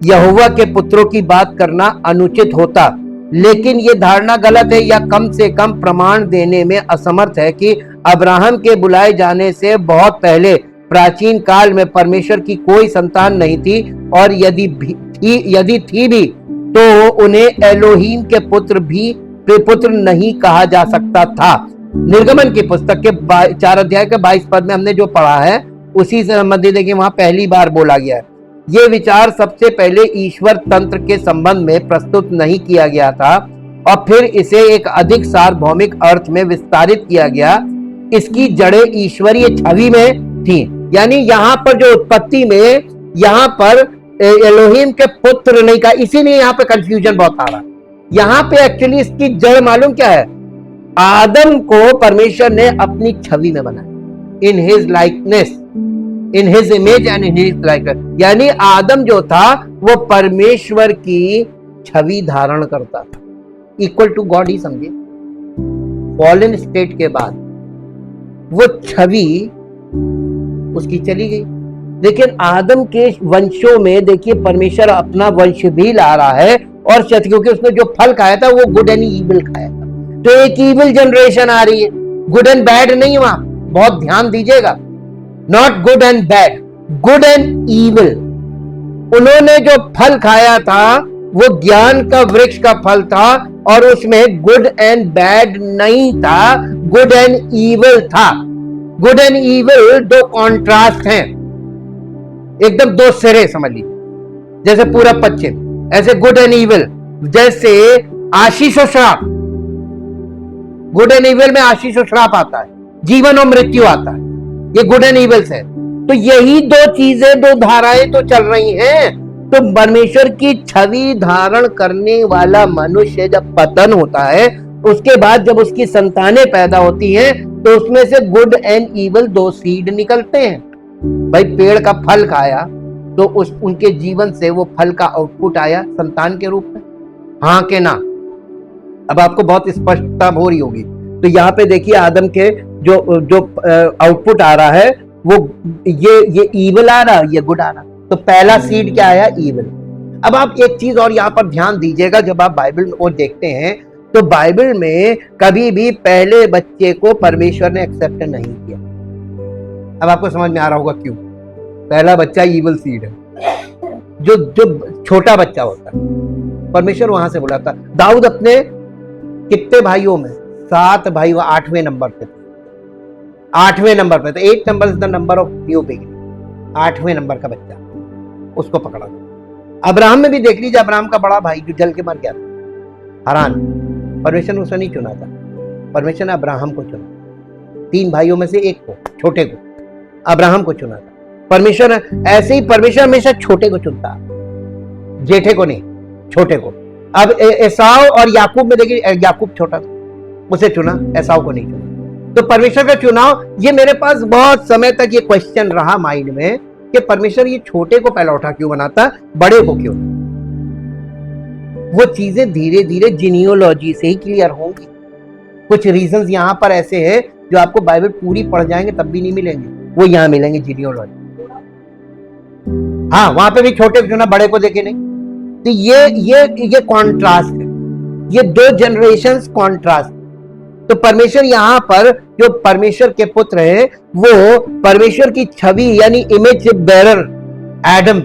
यहोवा के पुत्रों की बात करना अनुचित होता, लेकिन ये धारणा गलत है या कम से कम प्रमाण देने में असमर्थ है कि अब्राहम के बुलाए जाने से बहुत पहले प्राचीन काल में परमेश्वर की कोई संतान नहीं थी, और यदि थी भी तो उन्हें एलोहीम के पुत्र नहीं कहा जा सकता था। निर्गमन की पुस्तक के 4 अध्याय के 22 पद में हमने जो पढ़ा है उसी से संबंधित है कि वहां पहली बार बोला गया है। ये विचार सबसे पहले ईश्वर तंत्र के संबंध में प्रस्तुत नहीं किया गया था और फिर इसे एक अधिक सार्वभौमिक अर्थ में विस्तारित किया गया। इसकी जड़ें ईश्वरीय छवि में थी, यानी यहाँ पर जो उत्पत्ति में यहाँ पर एलोहिम के पुत्र नहीं कहा, इसीलिए यहाँ पे कंफ्यूजन बहुत आ रहा है। यहाँ पे एक्चुअली इसकी जड़ मालूम क्या है, आदम को परमेश्वर ने अपनी छवि में बनाया, in his likeness, in his image and in his likeness, यानी आदम जो था वो परमेश्वर की छवि धारण करता था, इक्वल टू गॉड ही समझे। फॉलन स्टेट के बाद वो छवि उसकी चली गई, लेकिन आदम के वंशों में देखिए परमेश्वर अपना वंश भी ला रहा है, और क्योंकि उसने जो फल खाया था वो गुड एंड ईविल खाया था, तो एक ईविल जनरेशन आ रही है, गुड एंड बैड नहीं, वहां बहुत ध्यान दीजिएगा, not good and bad, good and evil. उन्होंने जो फल खाया था वो ज्ञान का वृक्ष का फल था, और उसमें गुड एंड बैड नहीं था, गुड एंड ईविल था। गुड एंड ईविल दो कॉन्ट्रास्ट हैं, एकदम दो सिरे समझ लीजिए, जैसे पूरा पश्चिम, ऐसे गुड एंड ईविल, जैसे आशीष और श्राप। गुड एंड ईविल में आशीष और श्राप आता है, जीवन और मृत्यु आता है, ये गुड एंड ईविल है। तो यही दो चीजें, दो धाराएं तो चल रही हैं। तो परमेश्वर की छवि धारण करने वाला मनुष्य जब पतन होता है, उसके बाद जब उसकी संतानें पैदा होती हैं, तो उसमें से गुड एंड ईविल दो सीड निकलते हैं। भाई पेड़ का फल खाया तो उनके जीवन से वो फल का आउटपुट आया संतान के रूप में, हाँ के ना। अब आपको बहुत स्पष्टता हो रही होगी। तो यहाँ पे देखिए आदम के जो आउटपुट आ रहा है वो ये ईविल आ रहा है, ये गुड आ रहा। तो पहला सीड क्या आया, ईविल। अब आप एक चीज और यहाँ पर ध्यान दीजिएगा, जब आप बाइबल को देखते हैं तो बाइबल में कभी भी पहले बच्चे को परमेश्वर ने एक्सेप्ट नहीं किया। अब आपको समझ में आ रहा होगा क्यों। पहला बच्चा ईविल सीड है, जो छोटा बच्चा होता है, परमेश्वर वहां से बुलाता। दाऊद अपने कितने भाइयों में, 7 भाई, वो 8वें नंबर पे थे, 8वें नंबर पे थे। 8 number is the number of new beginning, 8वें नंबर का बच्चा, उसको पकड़ा। अब्राहम में भी देख लीजिए, अब्राहम का बड़ा भाई जो जल के मर गया था, हरान, परमेश्वर ने उसे नहीं चुना था, परमेश्वर ने अब्राहम को चुना। 3 भाइयों में से एक को, छोटे को, अब्राहम को चुना था परमेश्वर। ऐसे ही परमेश्वर हमेशा छोटे को चुनता, जेठे को नहीं, छोटे को। अब एसाव और याकूब में देखिए, याकूब छोटा था, उसे चुना, एसाव को नहीं चुना। तो परमेश्वर का चुनाव, ये मेरे पास बहुत समय तक ये क्वेश्चन रहा माइंड में कि परमेश्वर ये छोटे को पहला उठा क्यों बनाता, बड़े को क्यों? वो चीजें धीरे धीरे जीनियोलॉजी से ही क्लियर होंगी। कुछ रीजंस यहाँ पर ऐसे हैं जो आपको बाइबल पूरी पढ़ जाएंगे तब भी नहीं मिलेंगे, वो यहाँ मिलेंगे जीनियोलॉजी। हाँ, वहां पे भी छोटे को चुना, बड़े को देखे नहीं। तो ये कॉन्ट्रास्ट है, ये दो जनरेशंस कॉन्ट्रास्ट। तो परमेश्वर यहाँ पर जो परमेश्वर के पुत्र है वो परमेश्वर की छवि यानी इमेज बेरर एडम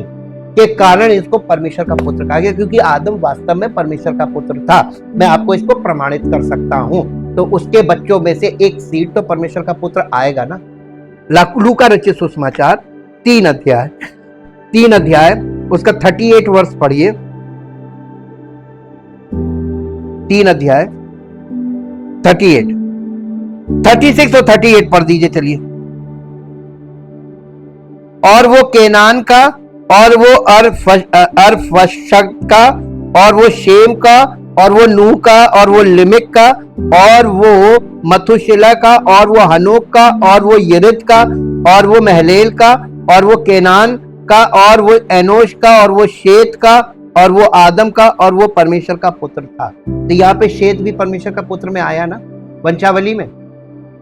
के कारण इसको परमेश्वर का पुत्र कहा गया, क्योंकि आदम वास्तव में परमेश्वर का पुत्र था। मैं आपको इसको प्रमाणित कर सकता हूं। तो उसके बच्चों में से एक सीड तो परमेश्वर का पुत्र आएगा ना। लूका रचित सुसमाचार 3 अध्याय उसका 38 वर्ष पढ़िए। 3 अध्याय 38, 36 और 38 पढ़ दीजिए चलिए। और वो केनान का, और वो अरफक्षद का, और वो शेम का, और वो नूह का, और वो लिमिक का, और वो मथुशिला का, और वो हनोक का, और वो यिरिद का, और वो महलेल का, और वो केनान का, और वो एनोश का, और वो शेत का, और वो आदम का, और वो परमेश्वर का पुत्र था। तो यहाँ पे शेत भी परमेश्वर का पुत्र में आया ना, वंशावली में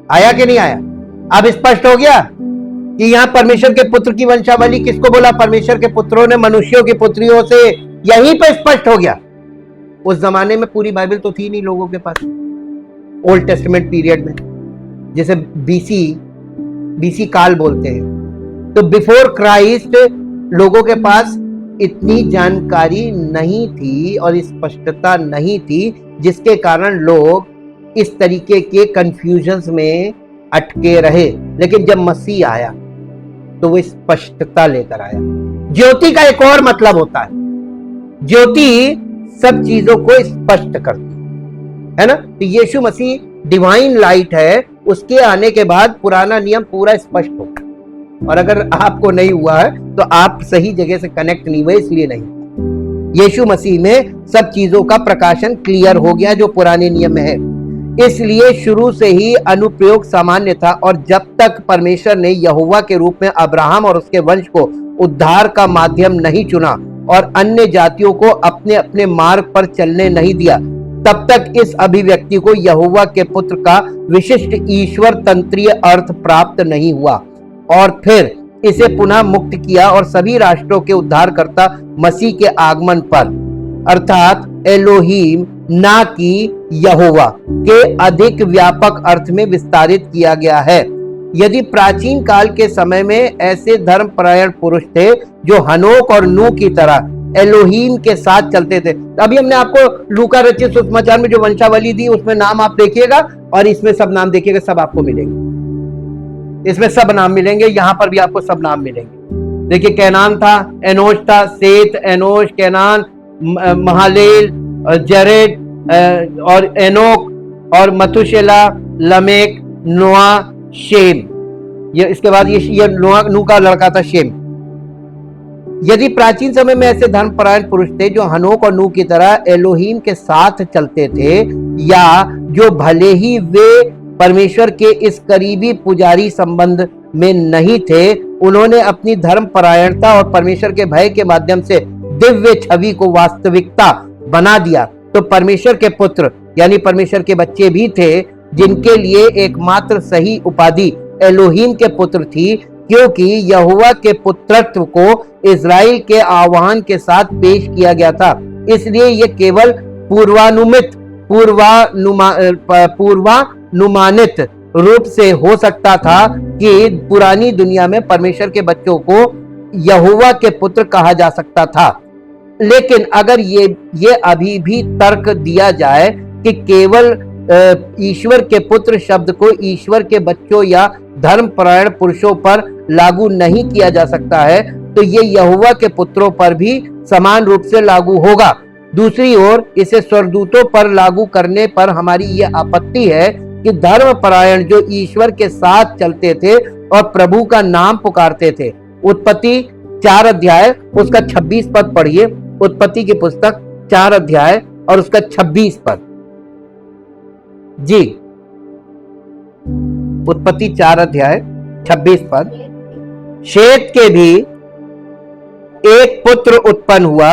आया कि नहीं आया? अब स्पष्ट हो गया कि यहाँ परमेश्वर के पुत्र की वंशावली किसको बोला? परमेश्वर के पुत्रों ने मनुष्यों की पुत्रियों से। यहीं पे स्पष्ट हो गया। उस जमाने में पूरी बाइबल तो थी नहीं लोगों के पास, ओल्ड टेस्टामेंट पीरियड में, जिसे बीसी काल बोलते हैं। तो बिफोर क्राइस्ट लोगों के पास इतनी जानकारी नहीं थी और स्पष्टता नहीं थी, जिसके कारण लोग इस तरीके के कंफ्यूजन्स में अटके रहे। लेकिन जब मसीह आया तो वो स्पष्टता लेकर आया। ज्योति का एक और मतलब होता है, ज्योति सब चीजों को स्पष्ट करती है ना। तो यीशु मसीह डिवाइन लाइट है, उसके आने के बाद पुराना नियम पूरा स्पष्ट होगा। और अगर आपको नहीं हुआ है तो आप सही जगह से कनेक्ट नहीं हुए, इसलिए नहीं। यीशु मसीह में सब चीजों का प्रकाशन क्लियर हो गया जो पुराने नियम में है। इसलिए शुरू से ही अनुप्रयोग सामान्य था, और जब तक परमेश्वर ने यहोवा के रूप में अब्राहम और उसके वंश को उद्धार का माध्यम नहीं चुना और अन्य जातियों को अपने अपने मार्ग पर चलने नहीं दिया, तब तक इस अभिव्यक्ति को यहोवा के पुत्र का विशिष्ट ईश्वर तंत्रीय अर्थ प्राप्त नहीं हुआ। और फिर इसे पुनः मुक्त किया और सभी राष्ट्रों के उद्धारकर्ता मसीह के आगमन पर, अर्थात एलोहीम ना कि यहोवा के अधिक व्यापक अर्थ में विस्तारित किया गया है। यदि प्राचीन काल के समय में ऐसे धर्मपरायण पुरुष थे जो हनोक और नूह की तरह एलोहीम के साथ चलते थे। अभी हमने आपको लूका रचित सुसमाचार में जो वंशावली दी उसमें नाम आप देखिएगा, और इसमें सब नाम देखिएगा, सब आपको मिलेंगे। इसमें सब नाम मिलेंगे, यहां पर भी आपको सब नाम मिलेंगे। देखिए, कैनान था, एनोश था, सेत, एनोश, कैनान, महालेल, जरेद और एनोक और मथुशेला, लमेक, नोआ, शेम। ये इसके बाद ये नूह का लड़का था शेम। यदि प्राचीन समय में ऐसे धर्मपरायण पुरुष थे जो हनोक और नूह की तरह एलोहीम के साथ चलते थे, या जो भले ही वे परमेश्वर के इस करीबी पुजारी संबंध में नहीं थे, उन्होंने अपनी धर्मपरायणता और परमेश्वर के भय के माध्यम से दिव्य छवि को वास्तविकता बना दिया, तो परमेश्वर के पुत्र यानी परमेश्वर के बच्चे भी थे, जिनके लिए एकमात्र सही उपाधि एलोहीम के पुत्र थी, क्योंकि यहोवा के पुत्रत्व को इजराइल के आह्वान के साथ पेश किया गया था। इसलिए यह केवल पूर्वानुमानित रूप से हो सकता था कि पुरानी दुनिया में परमेश्वर के बच्चों को यहोवा के पुत्र कहा जा सकता था। लेकिन अगर ये अभी भी तर्क दिया जाए कि केवल ईश्वर के पुत्र शब्द को ईश्वर के बच्चों या धर्मपरायण पुरुषों पर लागू नहीं किया जा सकता है, तो ये यहोवा के पुत्रों पर भी समान रूप से लागू होगा। दूसरी ओर इसे स्वर्गदूतों पर लागू करने पर हमारी ये आपत्ति है कि धर्मपरायण जो ईश्वर के साथ चलते थे और प्रभु का नाम पुकारते थे। उत्पत्ति 4 अध्याय उसका 26 पद पढ़िए। उत्पत्ति की पुस्तक 4 अध्याय और उसका 26 पद। जी, उत्पत्ति 4 अध्याय 26 पद। शेत के भी एक पुत्र उत्पन्न हुआ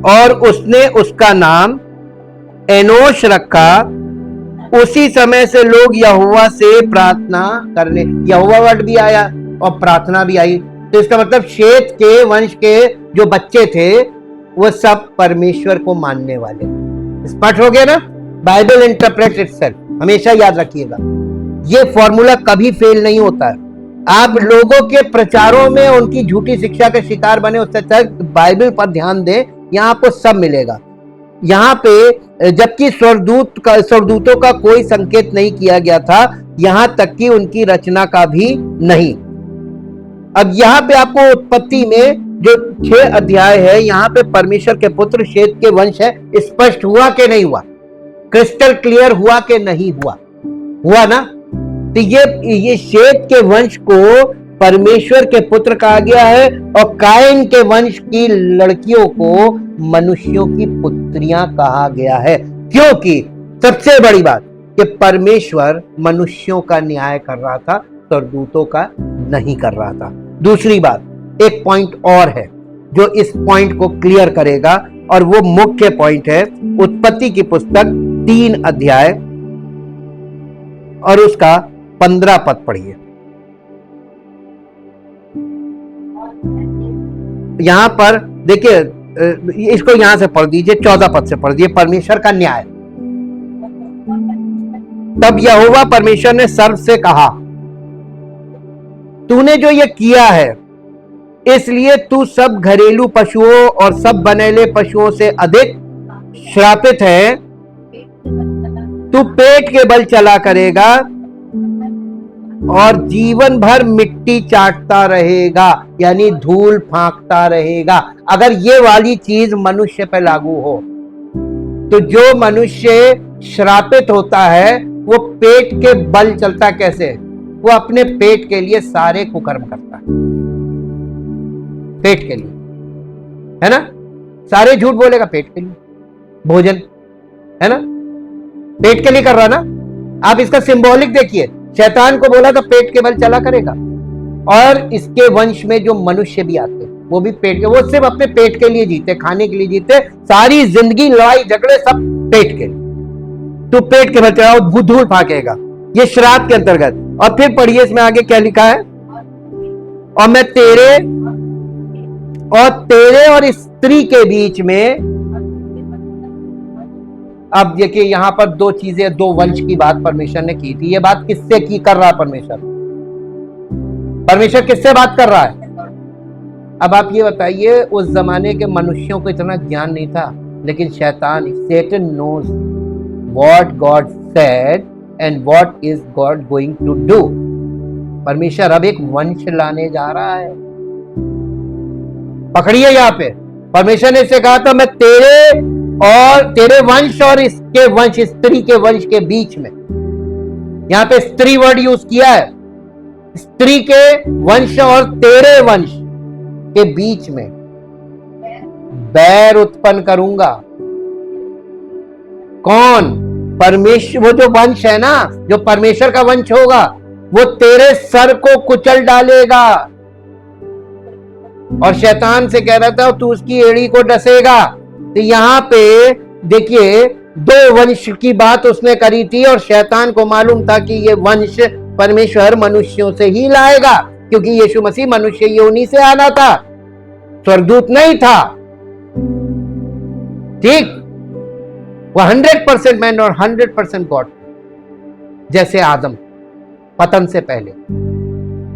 और उसने उसका नाम एनोश रखा। उसी समय से लोग यहोवा से प्रार्थना करने, यहोवा वर्ड भी आया और प्रार्थना भी आई। तो इसका मतलब शेत के वंश के जो बच्चे थे वो सब परमेश्वर को मानने वाले। स्पष्ट हो गया ना? बाइबल इंटरप्रेट इटसेल्फ, हमेशा याद रखिएगा, ये फॉर्मूला कभी फेल नहीं होता है। आप लोगों के प्रचारों में उनकी झूठी शिक्षा के शिकार बने, उससे अच्छा बाइबल पर ध्यान दें, यहां आपको सब मिलेगा। यहाँ पे जबकि स्वर्गदूतों का कोई संकेत नहीं किया गया था, यहां तक कि उनकी रचना का भी नहीं। अब यहाँ पे आपको उत्पत्ति में जो 6 अध्याय है, यहाँ पे परमेश्वर के पुत्र शेत के वंश है, स्पष्ट हुआ कि नहीं हुआ? क्रिस्टल क्लियर हुआ कि नहीं हुआ? हुआ ना? तो ये शेत के वंश को परमेश्वर के पुत्र कहा गया है और कायन के वंश की लड़कियों को मनुष्यों की पुत्रियां कहा गया है। क्योंकि सबसे बड़ी बात कि परमेश्वर मनुष्यों का न्याय कर रहा था, स्वर्गदूतों का नहीं कर रहा था। दूसरी बात, एक पॉइंट और है जो इस पॉइंट को क्लियर करेगा, और वो मुख्य पॉइंट है उत्पत्ति की पुस्तक 3 अध्याय और उसका 15 पद पढ़िए। यहां पर देखिए, इसको यहां से पढ़ दीजिए, 14 पद से पढ़ दीजिए। परमेश्वर का न्याय। तब यहोवा परमेश्वर ने सर्प से कहा, तूने जो ये किया है इसलिए तू सब घरेलू पशुओं और सब बनेले पशुओं से अधिक श्रापित है। तू पेट के बल चला करेगा और जीवन भर मिट्टी चाटता रहेगा, यानी धूल फांकता रहेगा। अगर ये वाली चीज मनुष्य पे लागू हो तो जो मनुष्य श्रापित होता है वो पेट के बल चलता कैसे? वो अपने पेट के लिए सारे कुकर्म करता है, पेट के लिए, है ना? सारे झूठ बोलेगा पेट के लिए, भोजन, है ना? पेट के लिए कर रहा ना। आप इसका सिंबॉलिक देखिए, शैतान को बोला तो पेट के बल चला करेगा, और इसके वंश में जो मनुष्य भी आते वो भी पेट के, वो सिर्फ अपने पेट के लिए जीते, खाने के लिए जीते, सारी जिंदगी लड़ाई झगड़े सब पेट के लिए। तो पेट के बल चला, धूल फाकेगा, ये श्राप के अंतर्गत। और फिर पढ़िए इसमें आगे क्या लिखा है, और मैं तेरे और स्त्री के बीच में। अब देखिए यहां पर 2 चीजें, 2 वंश की बात परमेश्वर ने की थी। ये बात किससे की कर रहा है परमेश्वर? परमेश्वर किससे बात कर रहा है? अब आप ये बताइए, उस जमाने के मनुष्यों को इतना ज्ञान नहीं था, लेकिन शैतान, Satan knows what God said and what is God going to do। परमेश्वर अब एक वंश लाने जा रहा है। पकड़िए यहां पे, परमेश्वर ने इससे कहा था, मैं तेरे वंश और इसके वंश, स्त्री के वंश के बीच में। यहां पे स्त्री वर्ड यूज किया है, स्त्री के वंश और तेरे वंश के बीच में बैर उत्पन्न करूंगा। कौन? परमेश्वर। वो जो वंश है ना, जो परमेश्वर का वंश होगा, वो तेरे सर को कुचल डालेगा। और शैतान से कह रहा था तू उसकी एड़ी को डसेगा। तो यहां पे देखिए 2 वंश की बात उसने करी थी, और शैतान को मालूम था कि ये वंश परमेश्वर मनुष्यों से ही लाएगा, क्योंकि यीशु मसीह मनुष्य योनि से आना था, स्वर्गदूत नहीं था। ठीक, वो 100% मैन और 100% गॉड, जैसे आदम पतन से पहले।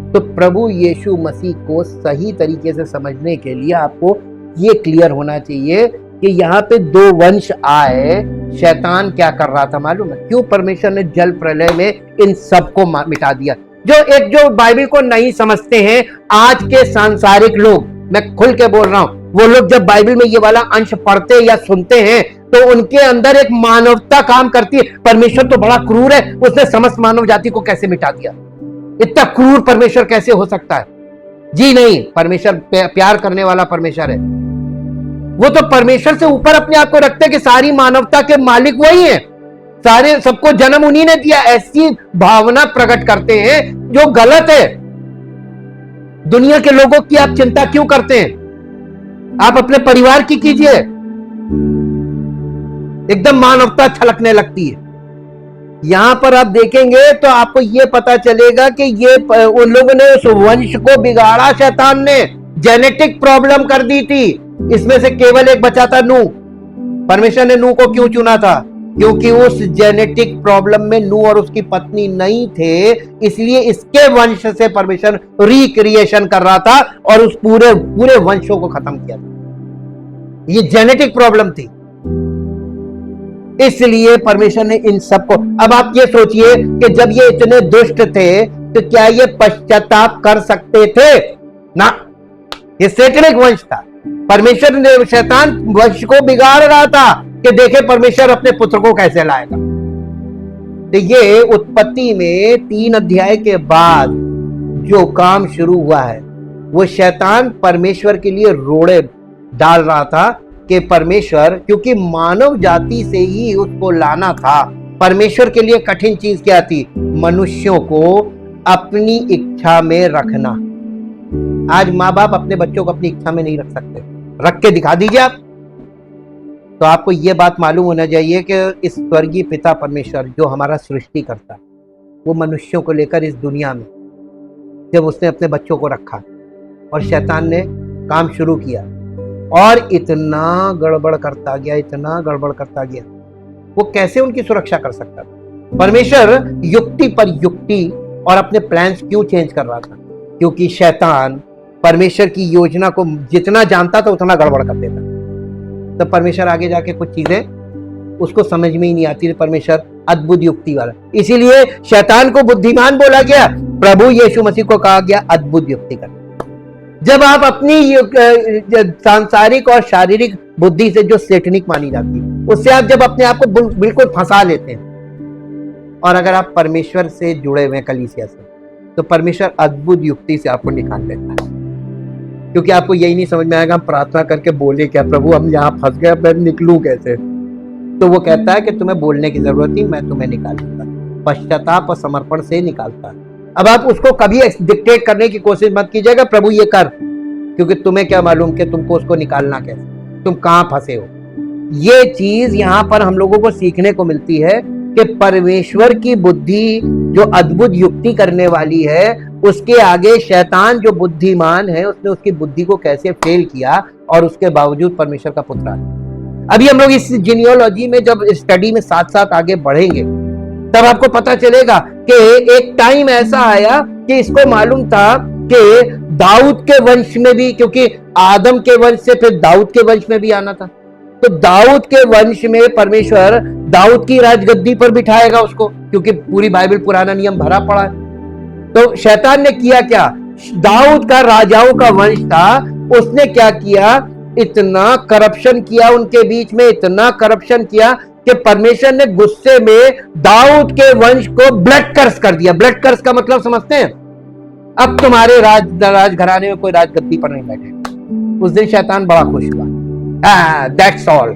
तो प्रभु यीशु मसीह को सही तरीके से समझने के लिए आपको ये क्लियर होना चाहिए कि यहाँ पे 2 वंश आए। शैतान क्या कर रहा था मालूम है? क्यों परमेश्वर ने जल प्रलय में इन सबको मिटा दिया? जो बाइबल को नहीं समझते हैं आज के सांसारिक लोग, मैं खुल के बोल रहा हूं, वो लोग जब बाइबल में ये वाला अंश पढ़ते या सुनते हैं तो उनके अंदर एक मानवता काम करती है। परमेश्वर तो बड़ा क्रूर है, उसने समस्त मानव जाति को कैसे मिटा दिया? इतना क्रूर परमेश्वर कैसे हो सकता है? जी नहीं, परमेश्वर प्यार करने वाला परमेश्वर है। वो तो परमेश्वर से ऊपर अपने आप को रखते हैं कि सारी मानवता के मालिक वही है, सारे सबको जन्म उन्हीं ने दिया, ऐसी भावना प्रकट करते हैं जो गलत है। दुनिया के लोगों की आप चिंता क्यों करते हैं? आप अपने परिवार की कीजिए। एकदम मानवता छलकने लगती है। यहां पर आप देखेंगे तो आपको यह पता चलेगा कि ये उन लोगों ने उस वंश को बिगाड़ा, शैतान ने जेनेटिक प्रॉब्लम कर दी थी। इसमें से केवल एक बचा था, नूह। परमेश्वर ने नूह को क्यों चुना था? क्योंकि उस जेनेटिक प्रॉब्लम में नूह और उसकी पत्नी नहीं थे, इसलिए इसके वंश से परमेश्वर रिक्रिएशन कर रहा था और उस पूरे पूरे वंशों को खत्म किया था। ये जेनेटिक प्रॉब्लम थी, इसलिए परमेश्वर ने इन सबको। अब आप ये सोचिए कि जब ये इतने दुष्ट थे तो क्या ये पश्चाताप कर सकते थे? ना, ये सैतानिक वंश था। परमेश्वर ने, शैतान वंश को बिगाड़ रहा था कि देखे परमेश्वर अपने पुत्र को कैसे लाएगा। तो ये उत्पत्ति में 3 अध्याय के बाद जो काम शुरू हुआ है, वो शैतान परमेश्वर के लिए रोड़े डाल रहा था कि परमेश्वर, क्योंकि मानव जाति से ही उसको लाना था। परमेश्वर के लिए कठिन चीज क्या थी? मनुष्यों को अपनी इच्छा में रखना। आज माँ बाप अपने बच्चों को अपनी इच्छा में नहीं रख सकते। रख के दिखा दीजिए आप, तो आपको यह बात मालूम होना चाहिए कि इस स्वर्गीय पिता परमेश्वर जो हमारा सृष्टि करता है, वो मनुष्यों को लेकर इस दुनिया में जब उसने अपने बच्चों को रखा और शैतान ने काम शुरू किया और इतना गड़बड़ करता गया, इतना गड़बड़ करता गया, वो कैसे उनकी सुरक्षा कर सकता था? परमेश्वर युक्ति पर युक्ति और अपने प्लान्स क्यों चेंज कर रहा था? क्योंकि शैतान परमेश्वर की योजना को जितना जानता था उतना गड़बड़ कर देता। तो परमेश्वर आगे जाके कुछ चीजें उसको समझ में ही नहीं आती। परमेश्वर अद्भुत युक्ति वाला, इसीलिए शैतान को बुद्धिमान बोला गया, प्रभु यीशु मसीह को कहा गया अद्भुत युक्ति कर। जब आप अपनी सांसारिक और शारीरिक बुद्धि से जो सैतानिक मानी जाती है, उससे आप जब अपने आप को बिल्कुल फंसा लेते हैं, और अगर आप परमेश्वर से जुड़े हुए हैं, कलीसिया से, तो परमेश्वर अद्भुत युक्ति से आपको निकाल लेता है। क्योंकि आपको यही नहीं समझ में आएगा हम प्रार्थना करके बोले क्या, प्रभु हम यहाँ फंस गए, मैं निकलूं कैसे? तो वो कहता है कि तुम्हें बोलने की जरूरत नहीं, मैं तुम्हें निकाल दूंगा। पश्चाताप और समर्पण से निकालता है। अब आप उसको कभी डिक्टेट करने की कोशिश मत कीजिएगा, प्रभु ये कर, क्योंकि तुम्हें क्या मालूम कि तुमको उसको निकालना कैसे, तुम कहां फंसे हो। ये चीज यहां पर हम लोगों को सीखने को मिलती है कि परमेश्वर की बुद्धि जो अद्भुत युक्ति करने वाली है, उसके आगे शैतान जो बुद्धिमान है, उसने उसकी बुद्धि को कैसे फेल किया और उसके बावजूद परमेश्वर का पुत्र आया। अभी हम लोग इस जीनियोलॉजी में जब स्टडी में साथ साथ आगे बढ़ेंगे, तब आपको पता चलेगा कि एक टाइम ऐसा आया कि इसको मालूम था कि दाऊद के वंश में भी, क्योंकि आदम के वंश से फिर दाऊद के वंश में भी आना था, तो दाऊद के वंश में परमेश्वर दाऊद की राजगद्दी पर बिठाएगा उसको, क्योंकि पूरी बाइबल पुराना नियम भरा पड़ा है। तो शैतान ने किया क्या? दाऊद का राजाओं का वंश था, उसने क्या किया? इतना करप्शन किया उनके बीच में, इतना करप्शन किया कि परमेश्वर ने गुस्से में दाऊद के वंश को ब्लड कर्स कर दिया। ब्लड कर्स का मतलब समझते हैं? अब तुम्हारे राजघराने में कोई राजगद्दी पर नहीं बैठे। उस दिन शैतान बड़ा खुश हुआ। That's all.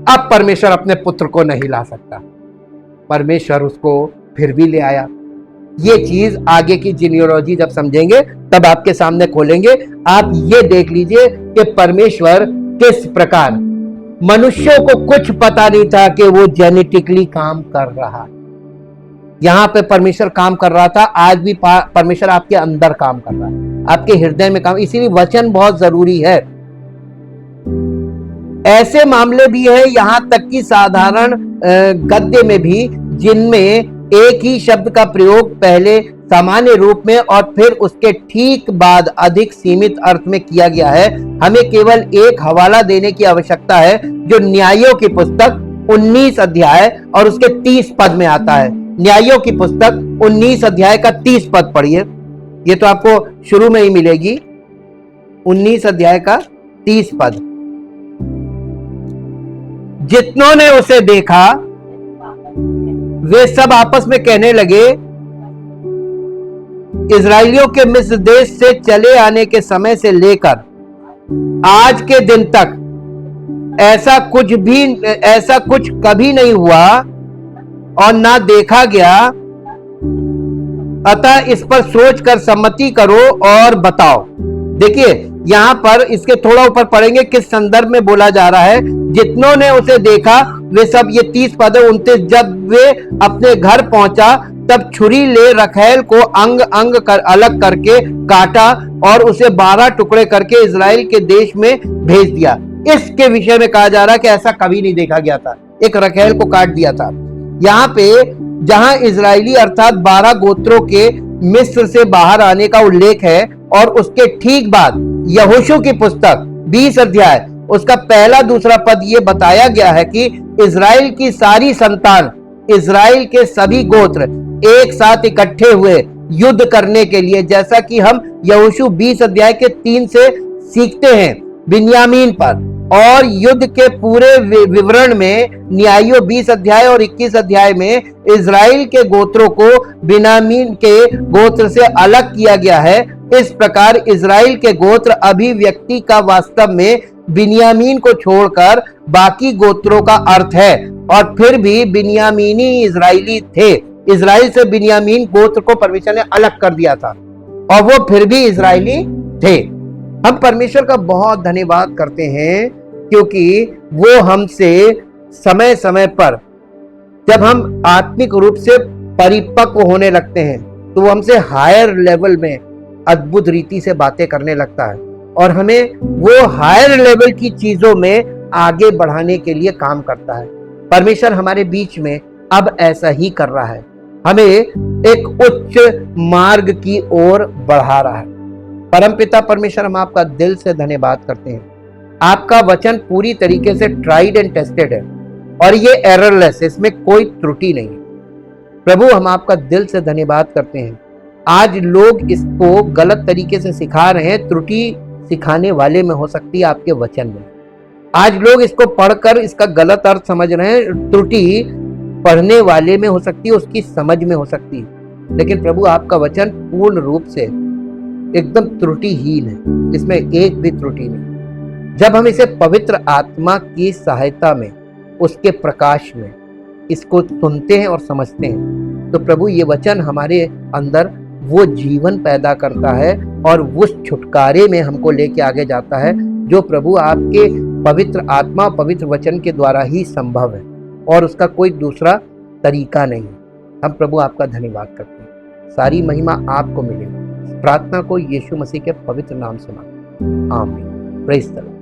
अब परमेश्वर अपने पुत्र को नहीं ला सकता। परमेश्वर उसको फिर भी ले आया। ये चीज आगे की जीनियोलॉजी जब समझेंगे तब आपके सामने खोलेंगे। आप ये देख लीजिए कि परमेश्वर किस प्रकार, मनुष्यों को कुछ पता नहीं था कि वो जेनेटिकली काम कर रहा। यहां पे परमेश्वर काम कर रहा था, आज भी परमेश्वर आपके अंदर काम कर रहा है, आपके हृदय में काम। इसीलिए वचन बहुत जरूरी है। ऐसे मामले भी है, यहां तक कि साधारण गद्य में भी, जिनमें एक ही शब्द का प्रयोग पहले सामान्य रूप में और फिर उसके ठीक बाद अधिक सीमित अर्थ में किया गया है। हमें केवल एक हवाला देने की आवश्यकता है, जो न्यायों की पुस्तक 19 अध्याय और उसके 30 पद में आता है। न्यायों की पुस्तक 19 अध्याय का 30 पद पढ़िए। ये तो आपको शुरू में ही मिलेगी। 19 अध्याय का 30 पद। जितनों ने उसे देखा वे सब आपस में कहने लगे, इजराइलियों के मिस्र देश से चले आने के समय से लेकर आज के दिन तक ऐसा कुछ कभी नहीं हुआ और ना देखा गया अतः इस पर सोच कर सम्मति करो और बताओ। देखिए यहाँ पर इसके थोड़ा ऊपर पढ़ेंगे किस संदर्भ में बोला जा रहा है। जितनों ने उसे देखा वे सब, ये 30 पद 29, जब वे अपने घर पहुंचा तब छुरी ले रखैल को अंग अंग कर अलग करके काटा और उसे 12 टुकड़े करके इजराइल के देश में भेज दिया। इसके विषय में कहा जा रहा है कि ऐसा कभी नहीं देखा गया था, एक रखैल को काट दिया था। यहाँ पे जहां इजराइली अर्थात 12 गोत्रों के मिस्र से बाहर आने का उल्लेख है और उसके ठीक बाद यहोशू की पुस्तक 20 अध्याय उसका पहला दूसरा पद ये बताया गया है कि इजराइल की सारी संतान, इजराइल के सभी गोत्र एक साथ इकट्ठे हुए युद्ध करने के लिए, जैसा कि हम यहोशू 20 अध्याय के 3 से सीखते हैं, बिन्यामीन पर। और युद्ध के पूरे विवरण में न्यायों 20 अध्याय और 21 अध्याय में इजराइल के गोत्रों को बिन्यामीन के गोत्र से अलग किया गया है। इस प्रकार इजराइल के गोत्र अभिव्यक्ति का वास्तव में बिन्यामीन को छोड़कर बाकी गोत्रों का अर्थ है, और फिर भी बिन्यामीनी इजराइली थे। इजराइल से बिन्यामीन गोत्र को परमेश्वर ने अलग कर दिया था और वो फिर भी इजराइली थे। हम परमेश्वर का बहुत धन्यवाद करते हैं क्योंकि वो हमसे समय समय पर, जब हम आत्मिक रूप से परिपक्व होने लगते हैं, तो वो हमसे हायर लेवल में अद्भुत रीति से बातें करने लगता है और हमें वो हायर लेवल की चीजों में आगे बढ़ाने के लिए काम करता है। परमेश्वर हमारे बीच में अब ऐसा ही कर रहा है, हमें एक उच्च मार्ग की ओर बढ़ा रहा है। परमपिता परमेश्वर, हम आपका दिल से धन्यवाद करते हैं। आपका वचन पूरी तरीके से ट्राइड एंड टेस्टेड है और ये एररलेस, इसमें कोई त्रुटि नहीं है। प्रभु, हम आपका दिल से धन्यवाद करते हैं। आज लोग इसको गलत तरीके से सिखा रहे हैं, त्रुटि सिखाने वाले में हो सकती है आपके वचन में। आज लोग इसको पढ़कर इसका गलत अर्थ समझ रहे हैं, त्रुटि पढ़ने वाले में हो सकती है, उसकी समझ में हो सकती है। लेकिन प्रभु, आपका वचन पूर्ण रूप से एकदम त्रुटिहीन है, इसमें एक भी त्रुटि नहीं। जब हम इसे पवित्र आत्मा की सहायता में, उसके प्रकाश में इसको सुनते हैं और समझते हैं, तो प्रभु ये वचन हमारे अंदर वो जीवन पैदा करता है और उस छुटकारे में हमको लेके आगे जाता है जो प्रभु आपके पवित्र आत्मा, पवित्र वचन के द्वारा ही संभव है और उसका कोई दूसरा तरीका नहीं। हम प्रभु आपका धन्यवाद करते हैं। सारी महिमा आपको मिले। प्रार्थना को यीशु मसीह के पवित्र नाम से मांगते हैं, आमीन। Praise the Lord.